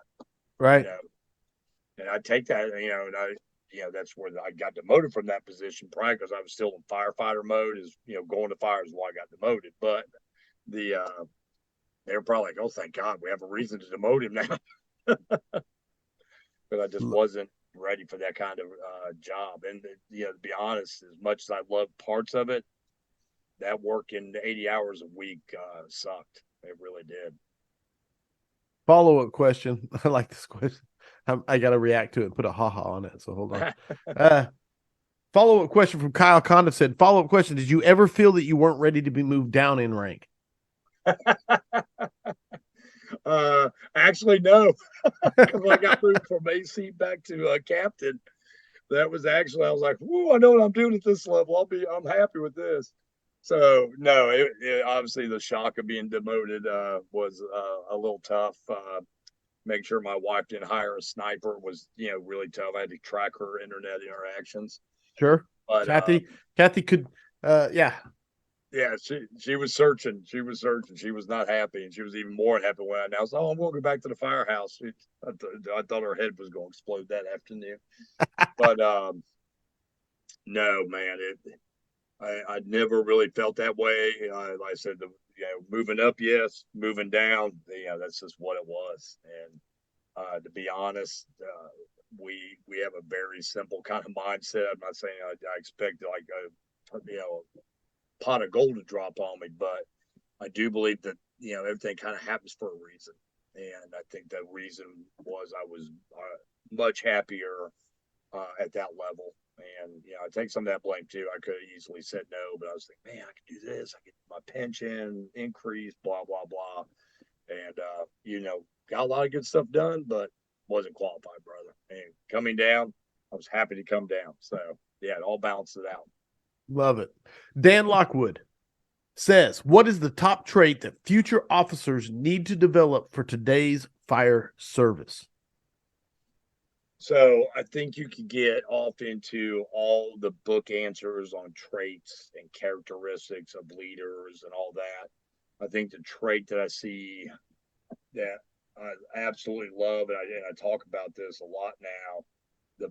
Right. And I take that, that's where I got demoted from that position, probably because I was still in firefighter mode. Going to fire is why I got demoted. But they were probably like, oh, thank God, we have a reason to demote him now. But I just wasn't ready for that kind of job. And to be honest, as much as I loved parts of it, that working 80 hours a week sucked. It really did. Follow-up question. I like this question. I got to react to it and put a ha-ha on it. So hold on. Follow-up question from Kyle Conda said, follow-up question. Did you ever feel that you weren't ready to be moved down in rank? Actually, no. Because I got moved from AC back to captain. That was actually, I was like, whoa, I know what I'm doing at this level. I'm happy with this. So no, obviously the shock of being demoted was a little tough. Make sure my wife didn't hire a sniper was really tough. I had to track her internet interactions. Sure, but Kathy could, yeah, she was searching. She was searching. She was not happy, and she was even more unhappy when I announced, "Oh, I'm going to go back to the firehouse." I thought her head was going to explode that afternoon. But no, man, I never really felt that way. Like I said, moving up, yes, moving down, that's just what it was. And to be honest, we have a very simple kind of mindset. I'm not saying I expect like a pot of gold to drop on me, but I do believe that everything kind of happens for a reason. And I think the reason was I was much happier at that level. And I take some of that blame too. I could have easily said no, but I was thinking, man, I could do this. I get my pension increase, blah blah blah, and got a lot of good stuff done, but wasn't qualified, brother. And coming down, I was happy to come down. So yeah, it all balanced it out. Love it. Dan Lockwood says, what is the top trait that future officers need to develop for today's fire service? So I think you could get off into all the book answers on traits and characteristics of leaders and all that. I think the trait that I see that I absolutely love, and I talk about this a lot now,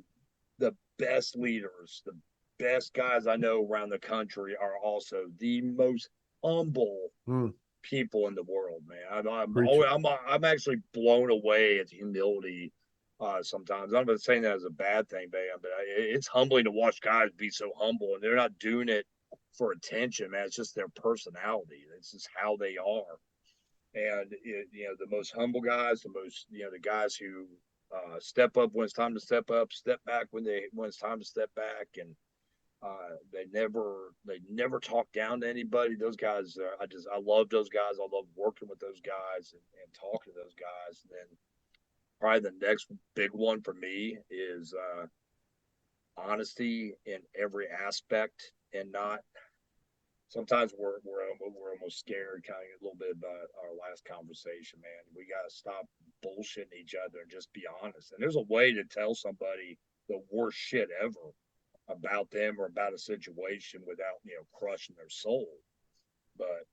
the best leaders, the best guys I know around the country are also the most humble people in the world, man. I'm actually blown away at the humility. Sometimes I'm not saying that as a bad thing, man, but it's humbling to watch guys be so humble, and they're not doing it for attention, man. It's just their personality. It's just how they are. And the most humble guys, the most the guys who step up when it's time to step up, step back when it's time to step back, and they never talk down to anybody. Those guys, I love those guys. I love working with those guys and talking to those guys. And then probably the next big one for me is honesty in every aspect, and not sometimes we're almost scared, kind of a little bit about our last conversation, man. We got to stop bullshitting each other and just be honest. And there's a way to tell somebody the worst shit ever about them or about a situation without crushing their soul. But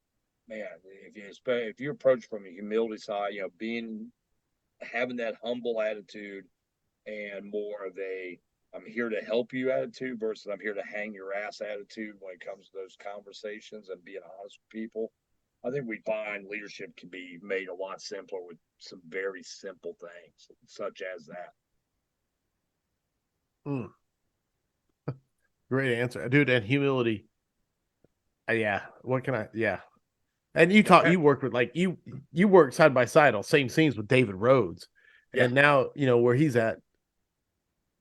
man, if you approach from a humility side, being having that humble attitude and more of a I'm here to help you attitude versus I'm here to hang your ass attitude when it comes to those conversations and being honest with people. I think we find leadership can be made a lot simpler with some very simple things, such as that. Mm, great answer, dude. And humility. Yeah. What can I? Yeah. And you work with like you work side by side on same scenes with David Rhodes, Yeah. and now where he's at.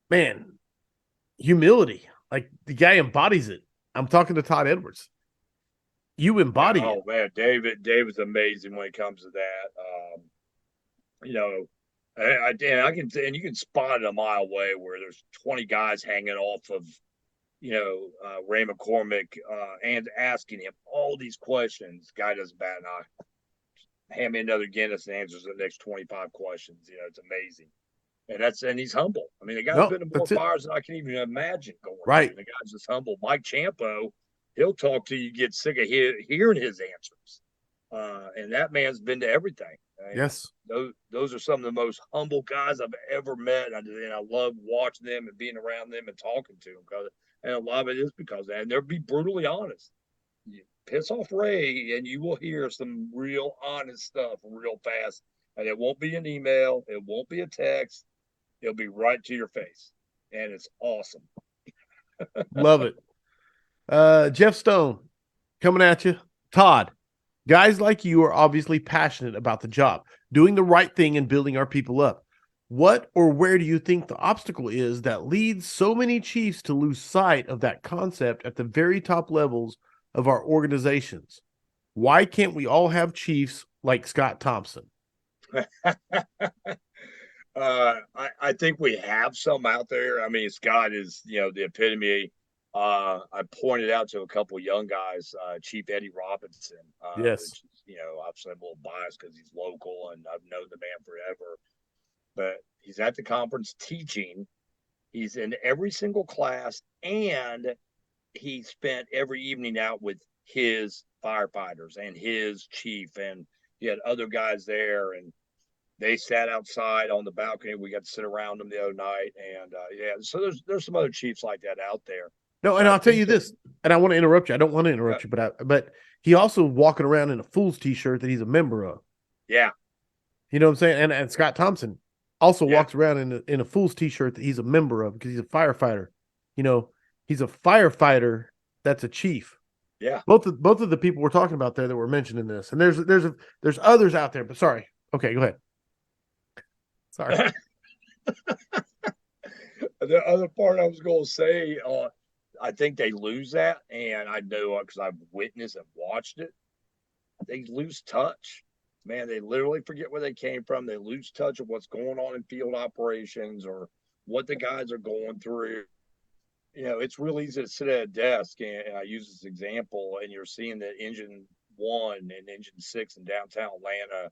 Man, humility. Like the guy embodies it. I'm talking to Todd Edwards. You Yeah. embody it. Oh man, David's amazing when it comes to that. You know, I can and you can spot it a mile away where there's 20 guys hanging off of Ray McCormick and asking him all these questions. Guy doesn't bat an eye. Hand me another Guinness and answers the next 25 questions. It's amazing. And he's humble. I mean, the guy's No, been to more that's it. fires than I can even imagine going through. Right. And the guy's just humble. Mike Champo, he'll talk to you, get sick of hearing his answers. And that man's been to everything. I mean, Yes. those are some of the most humble guys I've ever met. And I love watching them and being around them and talking to them. And a lot of it is because of that. And they'll be brutally honest. You piss off Ray, and you will hear some real honest stuff real fast. And it won't be an email. It won't be a text. It'll be right to your face. And it's awesome. Love it. Jeff Stone coming at you. Todd, guys like you are obviously passionate about the job, doing the right thing and building our people up. What or where do you think the obstacle is that leads so many chiefs to lose sight of that concept at the very top levels of our organizations? Why can't we all have chiefs like Scott Thompson? I think we have some out there. I mean, Scott is, the epitome. I pointed out to a couple young guys, Chief Eddie Robinson, Yes. which, obviously I'm a little biased because he's local and I've known the man forever. But he's at the conference teaching. He's in every single class, and he spent every evening out with his firefighters and his chief, and he had other guys there, and they sat outside on the balcony. We got to sit around them the other night, and so there's some other chiefs like that out there. No, and But I I'll tell think you that this, and I want to interrupt you. I don't want to interrupt you, but he also walking around in a Fool's t-shirt that he's a member of. yeah, You know what I'm saying? And Scott Thompson also yeah, walks around in a Fool's t-shirt that he's a member of because he's a firefighter. He's a firefighter that's a chief. yeah. Both of the people we're talking about there that were mentioned in this, and there's others out there. But sorry. Okay, go ahead. Sorry. The other part I was going to say, I think they lose that, and I know because I've witnessed and watched it. They lose touch. Man, they literally forget where they came from. They lose touch of what's going on in field operations or what the guys are going through. It's real easy to sit at a desk, and I use this example, and you're seeing that Engine 1 and Engine 6 in downtown Atlanta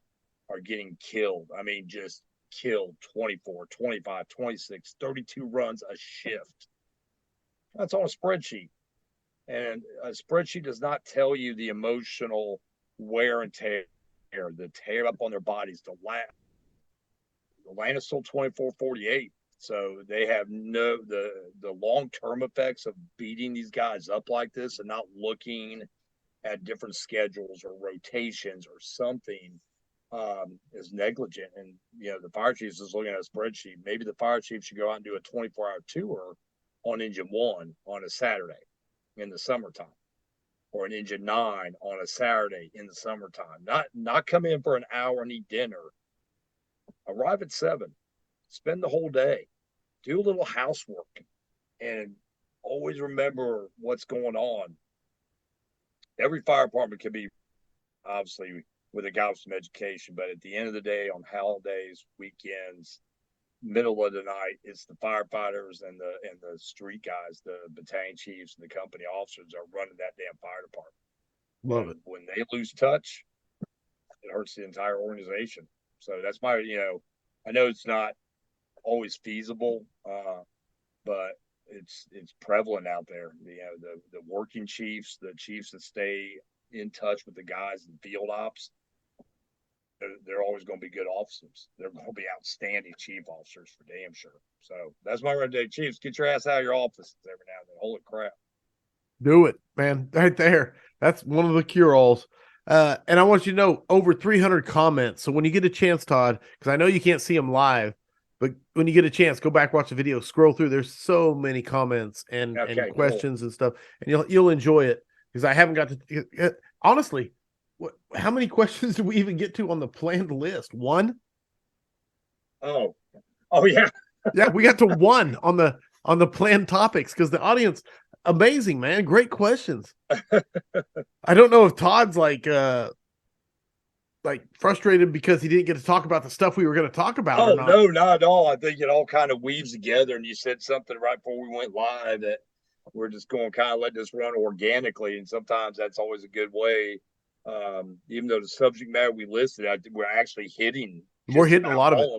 are getting killed. I mean, just killed 24, 25, 26, 32 runs a shift. That's on a spreadsheet. And a spreadsheet does not tell you the emotional wear and tear, the tear up on their bodies. Atlanta's still 24-48. So they have the long term effects of beating these guys up like this and not looking at different schedules or rotations or something is negligent. And the fire chief is looking at a spreadsheet. Maybe the fire chief should go out and do a 24-hour tour on Engine 1 on a Saturday in the summertime, or an Engine 9 on a Saturday in the summertime. Not come in for an hour and eat dinner. Arrive at 7. Spend the whole day. Do a little housework, and always remember what's going on. Every fire department can be obviously with a guy with some education, but at the end of the day, on holidays, weekends, middle of the night, it's the firefighters and the street guys, the battalion chiefs and the company officers are running that damn fire department. Love it. when they lose touch, it hurts the entire organization. So that's my, I know it's not always feasible, but it's prevalent out there. The working chiefs, the chiefs that stay in touch with the guys in field ops, they're always going to be good officers. They're going to be outstanding chief officers for damn sure. So that's my recommendation. Chiefs, get your ass out of your offices every now and then. Holy crap. Do it, man. Right there. That's one of the cure-alls. And I want you to know over 300 comments. So when you get a chance, Todd, because I know you can't see them live, but when you get a chance, go back, watch the video, scroll through. There's so many comments and questions and stuff, and you'll enjoy it because I haven't got to honestly. How many questions did we even get to on the planned list? One? Oh yeah. Yeah, we got to one on the planned topics because the audience, amazing, man. Great questions. I don't know if Todd's like frustrated because he didn't get to talk about the stuff we were going to talk about. Oh, no, not at all. I think it all kind of weaves together. And you said something right before we went live that we're just going to kind of let this run organically. And sometimes that's always a good way. Even though the subject matter we listed, I think we're actually hitting. We're hitting a lot of it.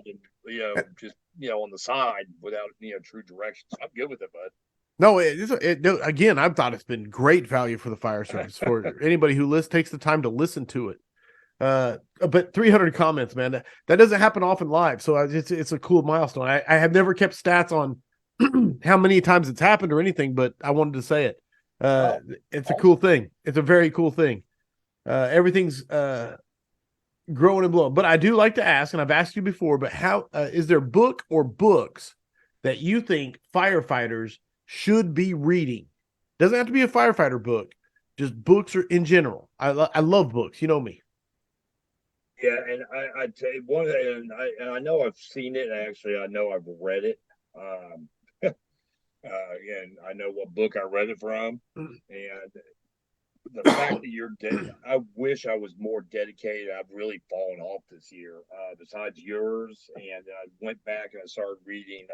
Just on the side without true direction. So I'm good with it, bud. No, again, I've thought it's been great value for the fire service for anybody who takes the time to listen to it. But 300 comments, man, that doesn't happen often live. So it's a cool milestone. I have never kept stats on how many times it's happened or anything, but I wanted to say it. It's a cool thing. It's a very cool thing. Everything's growing and blowing. But I do like to ask, and I've asked you before, but how is there book or books that you think firefighters should be reading? Doesn't have to be a firefighter book, just books or in general. I love books. You know me. Yeah, and I tell you one, and I know I've seen it. Actually, I know I've read it. And I know what book I read it from, and the fact that you're I wish I was more dedicated. I've really fallen off this year, besides yours. And I went back and I started reading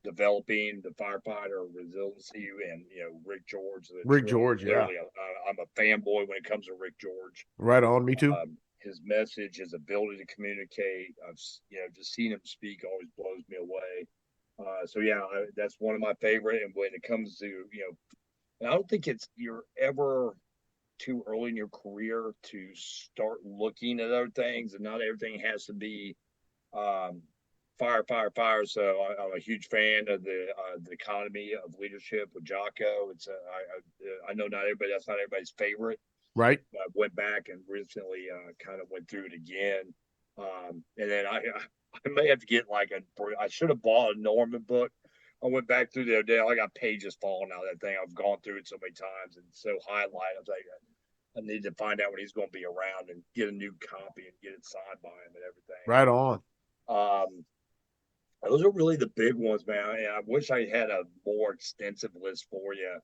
Developing the Firefighter Resiliency and Rick George. Rick George, yeah. I'm a fanboy when it comes to Rick George. Right on, me too. His message, his ability to communicate, I've just seen him speak always blows me away. So yeah, that's one of my favorite. And when it comes to and I don't think you're ever too early in your career to start looking at other things, and not everything has to be fire. So I'm a huge fan of the economy of leadership with Jocko. It's I know that's not everybody's favorite. Right. I went back and recently kind of went through it again, and then I may have to get I should have bought a Norman book. I went back through the other day. I got pages falling out of that thing. I've gone through it so many times and so highlighted. I was like, I need to find out when he's going to be around and get a new copy and get it signed by him and everything. Right on. Those are really the big ones, man. I wish I had a more extensive list for you.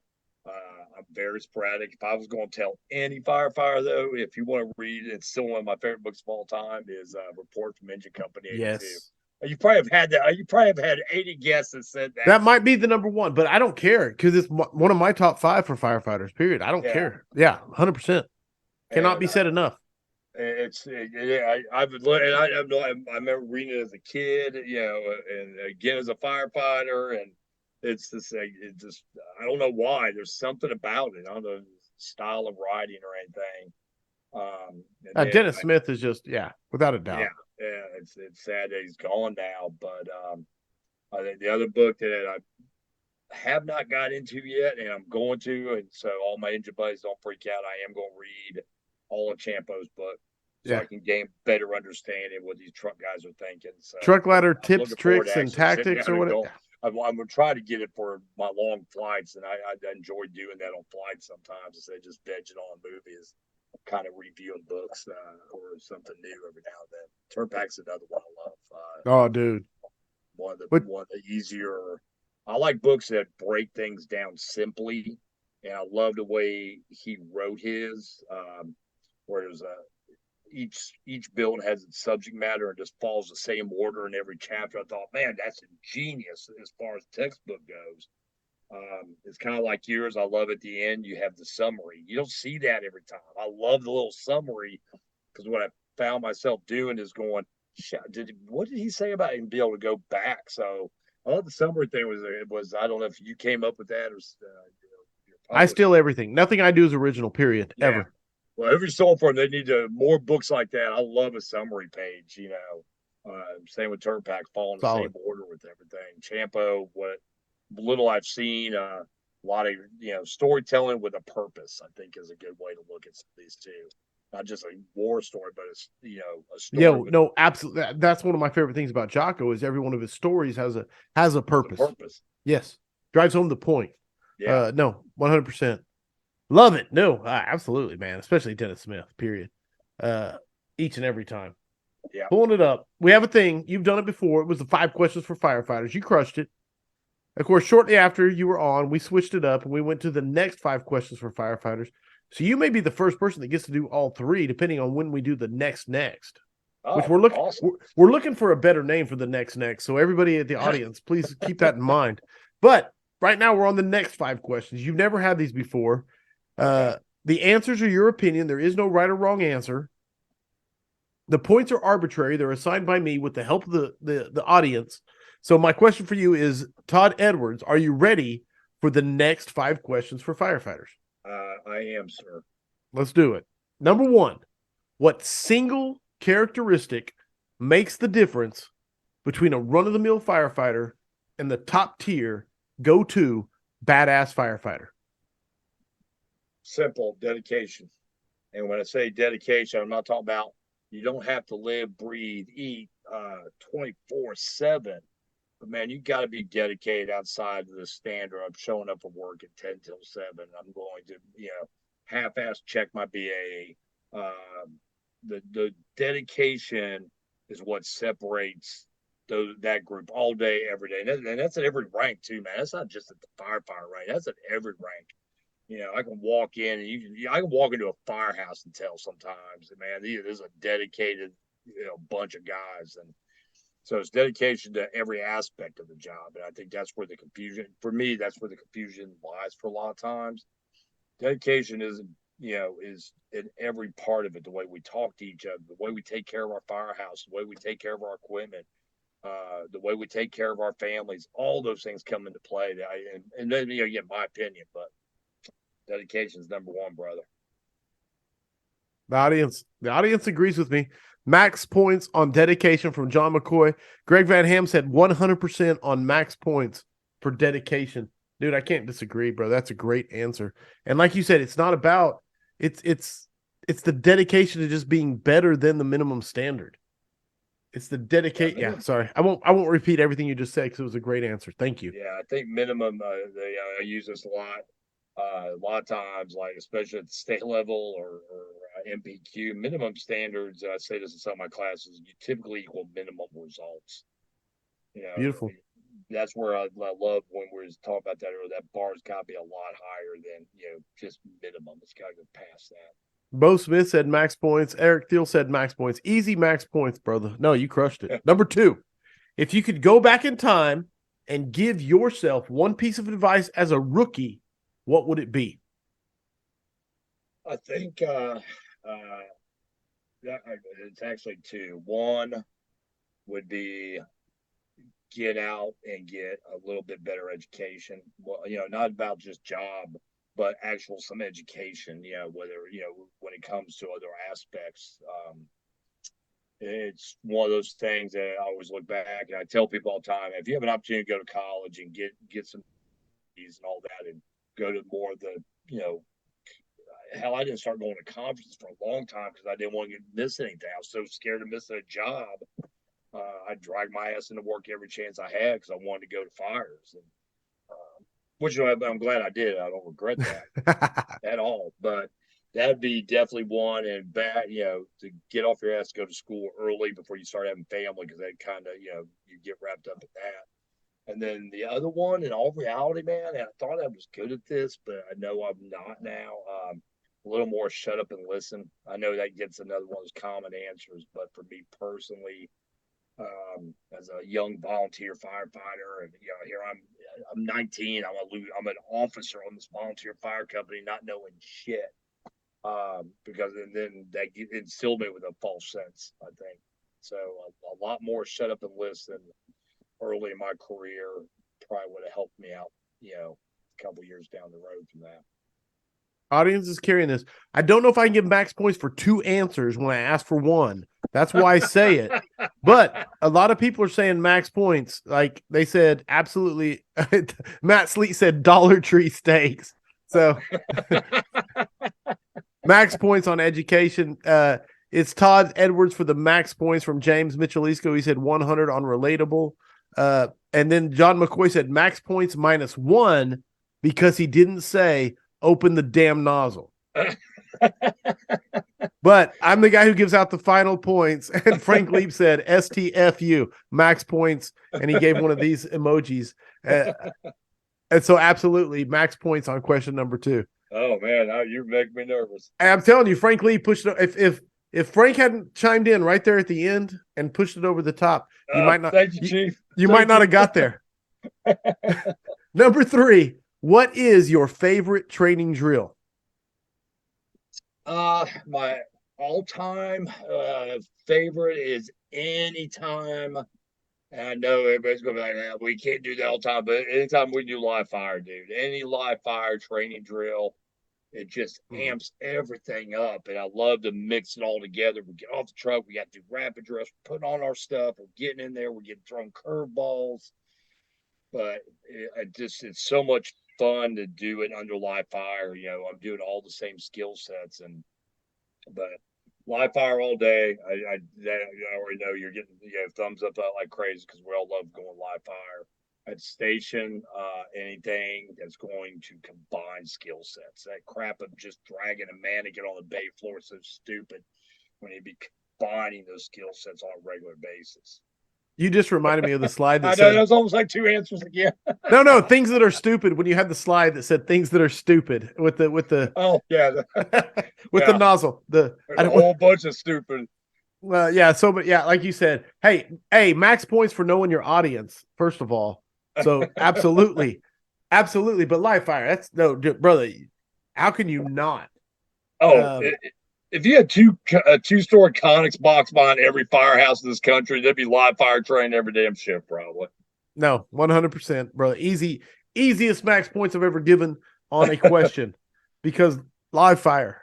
I'm very sporadic. If I was going to tell any firefighter, though, if you want to read, it's still one of my favorite books of all time, is Report from Engine Company 82. Yes. You probably have had that. You probably have had 80 guests that said that. That might be the number one, but I don't care because it's one of my top 5 for firefighters. Period. I don't care. Yeah, 100%. Cannot be said enough. I remember reading it as a kid, and again as a firefighter, and it's just I don't know why. There's something about it. I don't know, style of writing or anything. Dennis Smith is just without a doubt. Yeah, it's sad that he's gone now, but I think the other book that I have not got into yet, and I'm going to, and so all my engine buddies don't freak out. I am going to read all of Champo's book, so I can gain better understanding what these truck guys are thinking. So truck ladder tips, tricks, and tactics, or whatever. I'm going to try to get it for my long flights, and I enjoy doing that on flights sometimes instead of just vegging on movies. Kind of reviewing books or something new every now and then. Turnpack's another one I love. Dude, one of the easier. I like books that break things down simply, and I love the way he wrote his. Where there's each build has its subject matter and just follows the same order in every chapter. I thought, man, that's ingenious as far as textbook goes. It's kind of like yours. I love at the end, you have the summary. You don't see that every time. I love the little summary because what I found myself doing is going, what did he say about him being able to go back? So I love the summary thing was I don't know if you came up with that or your I publisher. steal everything. Nothing I do is original, period, Yeah. ever. Well, every so far they need more books like that. I love a summary page. Same with Turn Pack, following the same Solid. order with everything. Champo, what little I've seen, a lot of storytelling with a purpose. I think is a good way to look at some of these too. Not just a war story, but it's a story Yo, with no, absolutely. That's one of my favorite things about Jocko is every one of his stories has a a purpose. purpose. Yes, drives home the point. Yeah. No, 100%. Love it. No, absolutely, man. Especially Dennis Smith. Period. Uh, each and every time. Yeah. Pulling it up. We have a thing. You've done it before. It was the 5 questions for firefighters. You crushed it. Of course, shortly after you were on, we switched it up and we went to the next 5 questions for firefighters. So you may be the first person that gets to do all 3, depending on when we do the next. Which Oh, we're looking awesome. we're looking for a better name for the next. So everybody at the audience, please keep that in mind. But right now we're on the next 5 questions. You've never had these before. Okay. The answers are your opinion. There is no right or wrong answer. The points are arbitrary. They're assigned by me with the help of the audience. So my question for you is, Todd Edwards, are you ready for the next 5 questions for firefighters? I am, sir. Let's do it. Number 1, what single characteristic makes the difference between a run-of-the-mill firefighter and the top tier go-to badass firefighter? Simple dedication. And when I say dedication, I'm not talking about you don't have to live, breathe, eat 24/7. But man, you got to be dedicated outside of the standard. I'm showing up for work at 10 till 7. I'm going to, half-ass check my BA. The dedication is what separates that group all day, every day. And that's at every rank too, man. That's not just at the firefighter rank. That's at every rank. I can walk in and I can walk into a firehouse and tell sometimes, man, there's a dedicated, bunch of guys. And so it's dedication to every aspect of the job. And I think that's where the confusion, for me, that's where the confusion lies for a lot of times. Dedication is in every part of it, the way we talk to each other, the way we take care of our firehouse, the way we take care of our equipment, the way we take care of our families, all those things come into play. And then, you get my opinion, but dedication is number 1, brother. The audience agrees with me. Max points on dedication from John McCoy. Greg Van Ham said 100% on max points for dedication. Dude, I can't disagree, bro. That's a great answer. And like you said, it's not about it's the dedication to just being better than the minimum standard. It's the dedication. Yeah, sorry. I won't repeat everything you just said because it was a great answer. Thank you. Yeah, I think minimum. I use this a lot. A lot of times, like especially at the state level or MPQ, minimum standards. I say this in some of my classes. You typically equal minimum results. Beautiful. That's where I love when we were talking about that earlier. That bar's got to be a lot higher than just minimum. It's got to go past that. Bo Smith said max points. Eric Thiel said max points. Easy max points, brother. No, you crushed it. Number 2, if you could go back in time and give yourself one piece of advice as a rookie, what would it be? I think it's actually 2. One would be get out and get a little bit better education. Well, not about just job, but actual some education. Whether when it comes to other aspects. It's one of those things that I always look back and I tell people all the time: if you have an opportunity to go to college and get some and all that, and go to more of the hell, I didn't start going to conferences for a long time because I didn't want to miss anything. I was so scared of missing a job. I dragged my ass into work every chance I had because I wanted to go to fires, and which I'm glad I did. I don't regret that at all. But that'd be definitely one. And to get off your ass, go to school early before you start having family, because that kind of you get wrapped up in that. And then the other one, in all reality, man, I thought I was good at this, but I know I'm not now. A little more shut up and listen. I know that gets another one of those common answers, but for me personally, as a young volunteer firefighter, and here I'm 19. I'm an officer on this volunteer fire company, not knowing shit. Because and then that instilled me with a false sense, I think. So a lot more shut up and listen early in my career probably would have helped me out, a couple years down the road from that. Audience is carrying this. I don't know if I can give max points for 2 answers when I ask for 1. That's why I say it. But a lot of people are saying max points. Like they said, absolutely. Matt Sleet said Dollar Tree steaks. So max points on education. It's Todd Edwards for the max points from James Michelisco. He said 100 on relatable. And then John McCoy said max points -1 because he didn't say open the damn nozzle. But I'm the guy who gives out the final points. And Frank Leap said STFU, max points. And he gave one of these emojis. And so absolutely max points on question number 2. Oh man, you're making me nervous. I'm telling you, Frank Lee pushed it. If Frank hadn't chimed in right there at the end and pushed it over the top, you might not. Thank you, Chief. You might not have got there. Number 3, what is your favorite training drill? My all-time favorite is anytime. And I know everybody's gonna be like, we can't do that all the time, but anytime we do live fire, dude, any live fire training drill, it just amps everything up. And I love to mix it all together. We get off the truck, we got to do rapid dress, we're putting on our stuff, we're getting in there, we're getting thrown curveballs. But it's so much fun to do it under live fire. I'm doing all the same skill sets, but live fire all day. I already know you're getting thumbs up like crazy because we all love going live fire. At station, anything that's going to combine skill sets. That crap of just dragging a mannequin on the bay floor is so stupid when you be combining those skill sets on a regular basis. You just reminded me of the slide that I said, know, that's almost like 2 answers again. No, things that are stupid. When you had the slide that said things that are stupid with the oh yeah with the nozzle, a whole bunch of stupid. Well, yeah. So, but yeah, like you said, hey, max points for knowing your audience. First of all, so absolutely. But live fire, that's no, brother. How can you not? Oh, if you had a 2-story Conex box behind every firehouse in this country, there'd be live fire trained every damn shift, probably. No, 100%, brother. Easiest max points I've ever given on a question because live fire.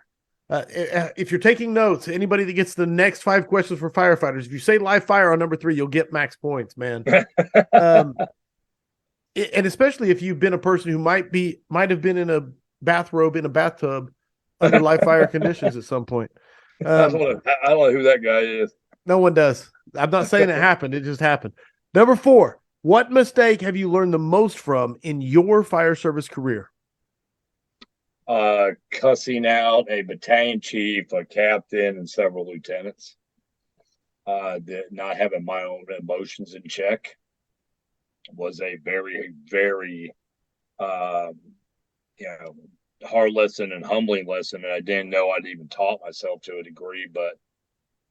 If you're taking notes, anybody that gets the next 5 questions for firefighters, if you say live fire on number 3, you'll get max points, man. And especially if you've been a person who might have been in a bathrobe in a bathtub under live fire conditions at some point. I don't know who that guy is. No one does. I'm not saying it happened. It just happened. Number 4, what mistake have you learned the most from in your fire service career? Cussing out a battalion chief, a captain, and several lieutenants. Not having my own emotions in check was a very, very, hard lesson and humbling lesson. And I didn't know I'd even taught myself to a degree, but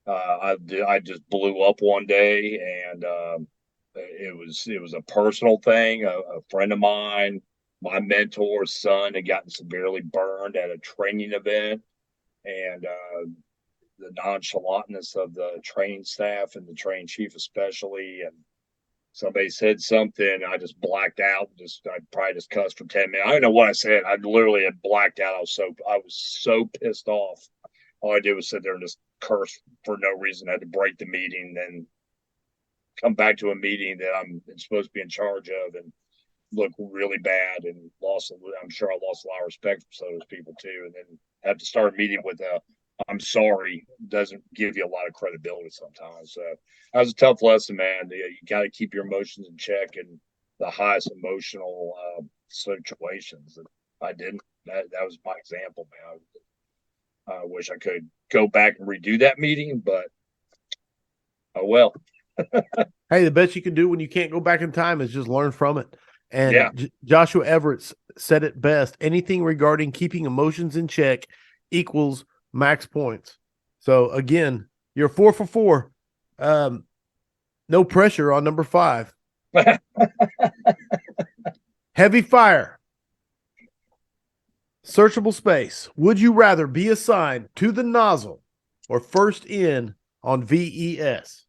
I just blew up one day, and it was a personal thing. A friend of mine, my mentor's son, had gotten severely burned at a training event, and the nonchalantness of the training staff and the training chief especially, and somebody said something, I just blacked out. I probably just cussed for 10 minutes. I don't know what I said. I literally had blacked out. I was so pissed off. All I did was sit there and just curse for no reason. I had to break the meeting, then come back to a meeting that I'm supposed to be in charge of, and look really bad, and I'm sure I lost a lot of respect for some of those people too. And then have to start a meeting with I'm sorry doesn't give you a lot of credibility sometimes. So that was a tough lesson, man. You got to keep your emotions in check in the highest emotional situations. And I didn't. That was my example, man. I wish I could go back and redo that meeting, but oh well. Hey, the best you can do when you can't go back in time is just learn from it. And Joshua Everett said it best. Anything regarding keeping emotions in check equals max points. So again, you're 4 for 4. No pressure on number 5. Heavy fire. Searchable space. Would you rather be assigned to the nozzle or first in on VES?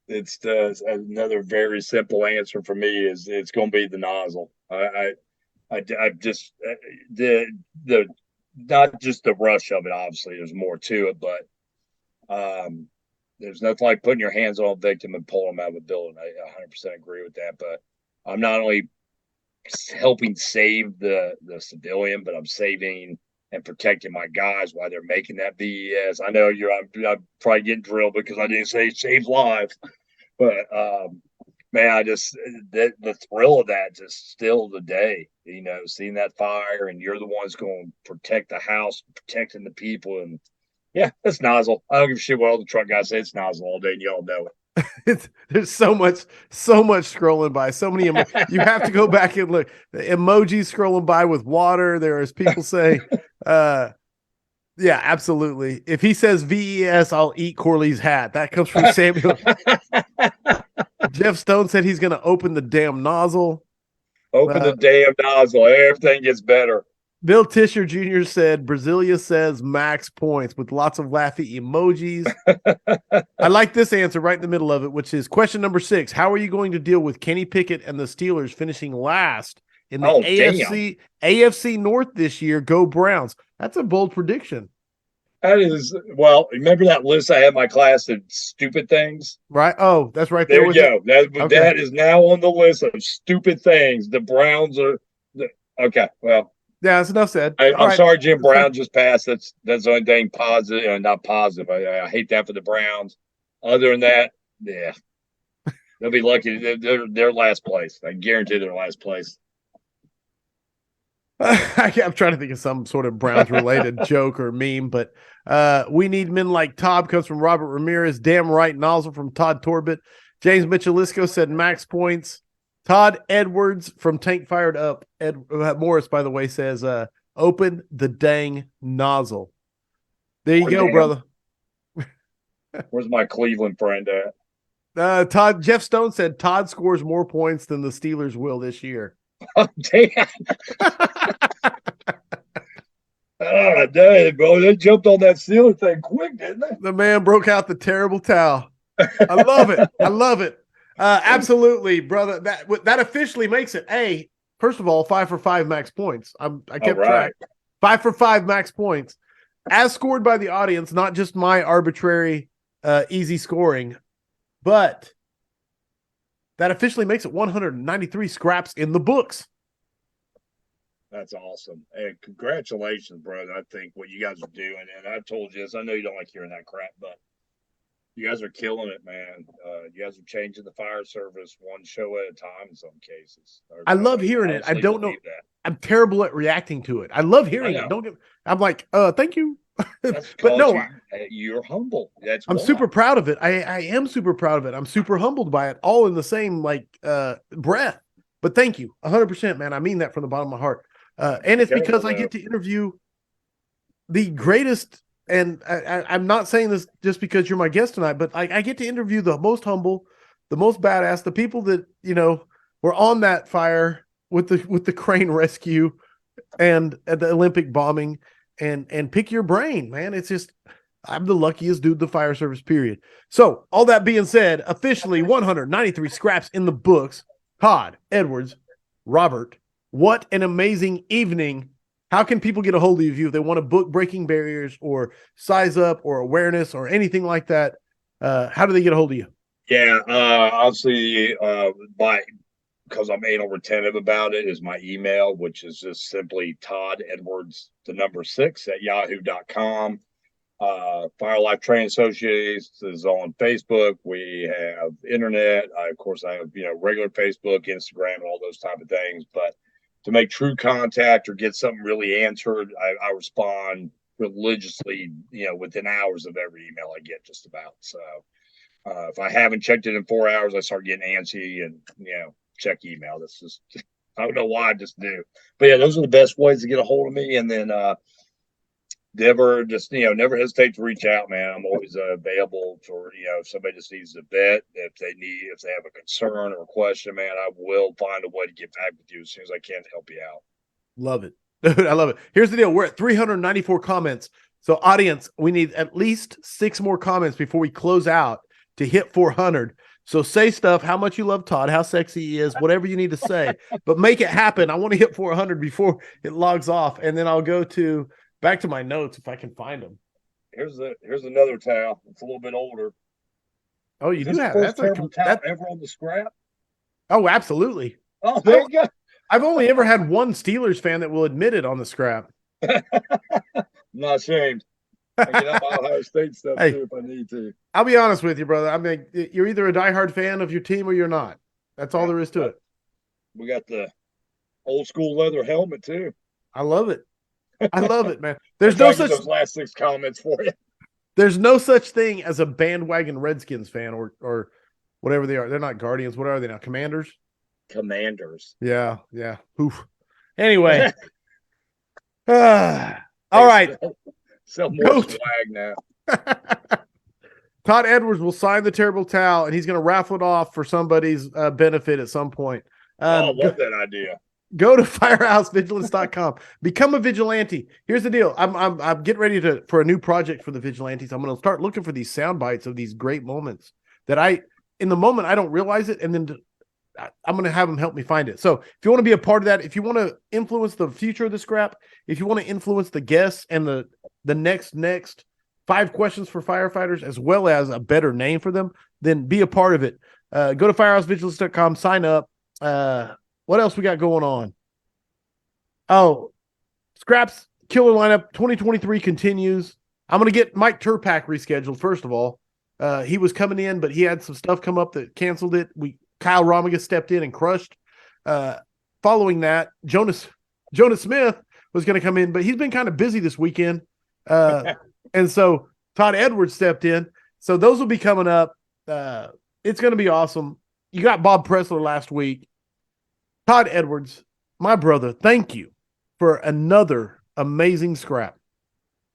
It's another very simple answer for me is it's going to be the nozzle. I just the not just the rush of it. Obviously, there's more to it, but there's nothing like putting your hands on a victim and pulling them out of a building. I 100% agree with that. But I'm not only helping save the civilian, but I'm saving and protecting my guys while they're making that VES. I know I'm probably getting drilled because I didn't say save lives, but man, I just the thrill of that just still the day, seeing that fire and you're the ones going to protect the house, protecting the people, and yeah, it's nozzle. I don't give a shit what all the truck guys say. It's nozzle all day, and y'all know it. There's so much scrolling by. So many you have to go back and look. The emojis scrolling by with water. There's people say, yeah, absolutely. If he says VES, I'll eat Corley's hat. That comes from Samuel. Jeff Stone said he's going to open the damn nozzle. Open the damn nozzle. Everything gets better. Bill Tisher Jr. said Brasilia says max points with lots of laughy emojis. I like this answer right in the middle of it, which is question number 6. How are you going to deal with Kenny Pickett and the Steelers finishing last in the AFC North this year? Go Browns. That's a bold prediction. That is, well, remember that list I had in my class of stupid things? Right. Oh, that's right there. There you go. That is now on the list of stupid things. The Browns are okay. Well, yeah, that's enough said. I'm sorry, Jim Brown just passed. That's the only thing positive, not positive. I hate that for the Browns. Other than that, yeah, they'll be lucky. They're last place. I guarantee they're last place. I'm trying to think of some sort of Browns related joke or meme, but we need men like Todd comes from Robert Ramirez. Damn right, nozzle from Todd Torbett. James Michelisco said max points. Todd Edwards from Tank Fired Up. Morris, by the way, says open the dang nozzle. There you go, brother. Where's my Cleveland friend at? Jeff Stone said Todd scores more points than the Steelers will this year. Oh, damn. Oh, dang, bro. They jumped on that Steelers thing quick, didn't they? The man broke out the terrible towel. I love it. I love it. Absolutely, brother. That officially makes it first of all, 5 for 5 max points. I kept track. 5 for 5 max points, as scored by the audience, not just my arbitrary easy scoring, but that officially makes it 193 scraps in the books. That's awesome. And congratulations, brother. I think what you guys are doing, and I've told you this, I know you don't like hearing that crap, but you guys are killing it, man. You guys are changing the fire service one show at a time in some cases. I love hearing it. I don't know. I'm terrible at reacting to it. I love hearing it. I'm like, thank you. But no, you're humble. I'm super proud of it. I am super proud of it. I'm super humbled by it, all in the same breath. But thank you, 100%, man. I mean that from the bottom of my heart. And it's because I get to interview the greatest. And I'm not saying this just because you're my guest tonight, but I get to interview the most humble, the most badass, the people that were on that fire with the crane rescue and at the Olympic bombing. And pick your brain, man. It's just, I'm the luckiest dude in the fire service, period. So all that being said, officially 193 scraps in the books. Todd Edwards, Robert, what an amazing evening. How can people get a hold of you if they want to book Breaking Barriers or Size Up or Awareness or anything like that? How do they get a hold of you? Yeah, obviously, because I'm anal retentive about it, is my email, which is just simply Todd Edwards, the number 6 at yahoo.com. Fire Life Training Associates is on Facebook. We have internet. Of course, I have regular Facebook, Instagram, and all those type of things. But to make true contact or get something really answered, I respond religiously, within hours of every email I get, just about. So if I haven't checked it in 4 hours, I start getting antsy and check email. That's just, I don't know why, I just do. But yeah, those are the best ways to get a hold of me. And then never hesitate to reach out, man. I'm always available for, if somebody just needs a vet, if they have a concern or a question, man, I will find a way to get back with you as soon as I can to help you out. Love it. Dude, I love it. Here's the deal. We're at 394 comments. So audience, we need at least 6 more comments before we close out to hit 400. So say stuff, how much you love Todd, how sexy he is, whatever you need to say, but make it happen. I want to hit 400 before it logs off. And then I'll go back to my notes if I can find them. Here's another towel. It's a little bit older. Oh, you do have that's terrible towel ever on the scrap. Oh, absolutely. Oh, there you go. I've only ever had one Steelers fan that will admit it on the scrap. I'm not ashamed. I get up Ohio State stuff too if I need to. I'll be honest with you, brother. I mean, you're either a diehard fan of your team or you're not. That's all there is to it. We got the old school leather helmet too. I love it. I love it, man. There's no such those last 6 comments for you. There's no such thing as a bandwagon Redskins fan or whatever they are. They're not Guardians. What are they now? Commanders? Yeah. Oof. Anyway. All right. Sell more swag now. Todd Edwards will sign the terrible towel, and he's going to raffle it off for somebody's benefit at some point. I love that idea. Go to firehousevigilance.com. Become a vigilante. Here's the deal. I'm getting ready for a new project for the vigilantes. I'm going to start looking for these sound bites of these great moments that in the moment I don't realize it, and then I'm going to have them help me find it. So if you want to be a part of that, if you want to influence the future of the scrap, if you want to influence the guests and the next 5 questions for firefighters, as well as a better name for them, then be a part of it. Go to firehousevigilance.com, sign up. What else we got going on? Oh, Scraps Killer Lineup 2023 continues. I'm going to get Mike Turpak rescheduled, first of all. He was coming in, but he had some stuff come up that canceled it. Kyle Romiga stepped in and crushed. Following that, Jonas Smith was going to come in, but he's been kind of busy this weekend. And so Todd Edwards stepped in. So those will be coming up. It's going to be awesome. You got Bob Pressler last week. Todd Edwards, my brother, thank you for another amazing scrap.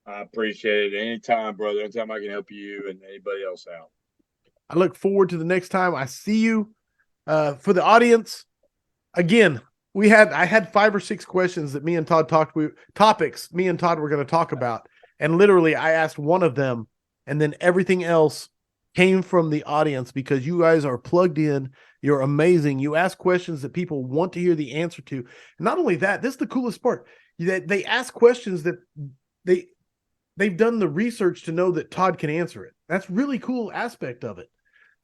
I appreciate it. Anytime, brother. Anytime I can help you and anybody else out. I look forward to the next time I see you. For the audience, again, I had 5 or 6 questions that me and Todd topics me and Todd were going to talk about. And literally I asked one of them, and then everything else came from the audience because you guys are plugged in. You're amazing. You ask questions that people want to hear the answer to. And not only that, this is the coolest part. They ask questions that they've done the research to know that Todd can answer it. That's really cool aspect of it.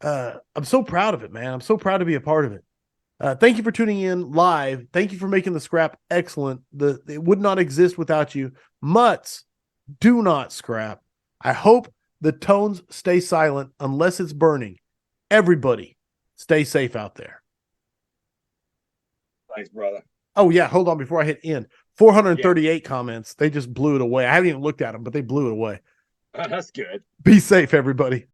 I'm so proud of it, man. I'm so proud to be a part of it. Thank you for tuning in live. Thank you for making the scrap excellent. It would not exist without you. Mutts, do not scrap. I hope the tones stay silent unless it's burning. Everybody, stay safe out there. Thanks, brother. Oh, yeah. Hold on before I hit end. 438 comments. They just blew it away. I haven't even looked at them, but they blew it away. That's good. Be safe, everybody.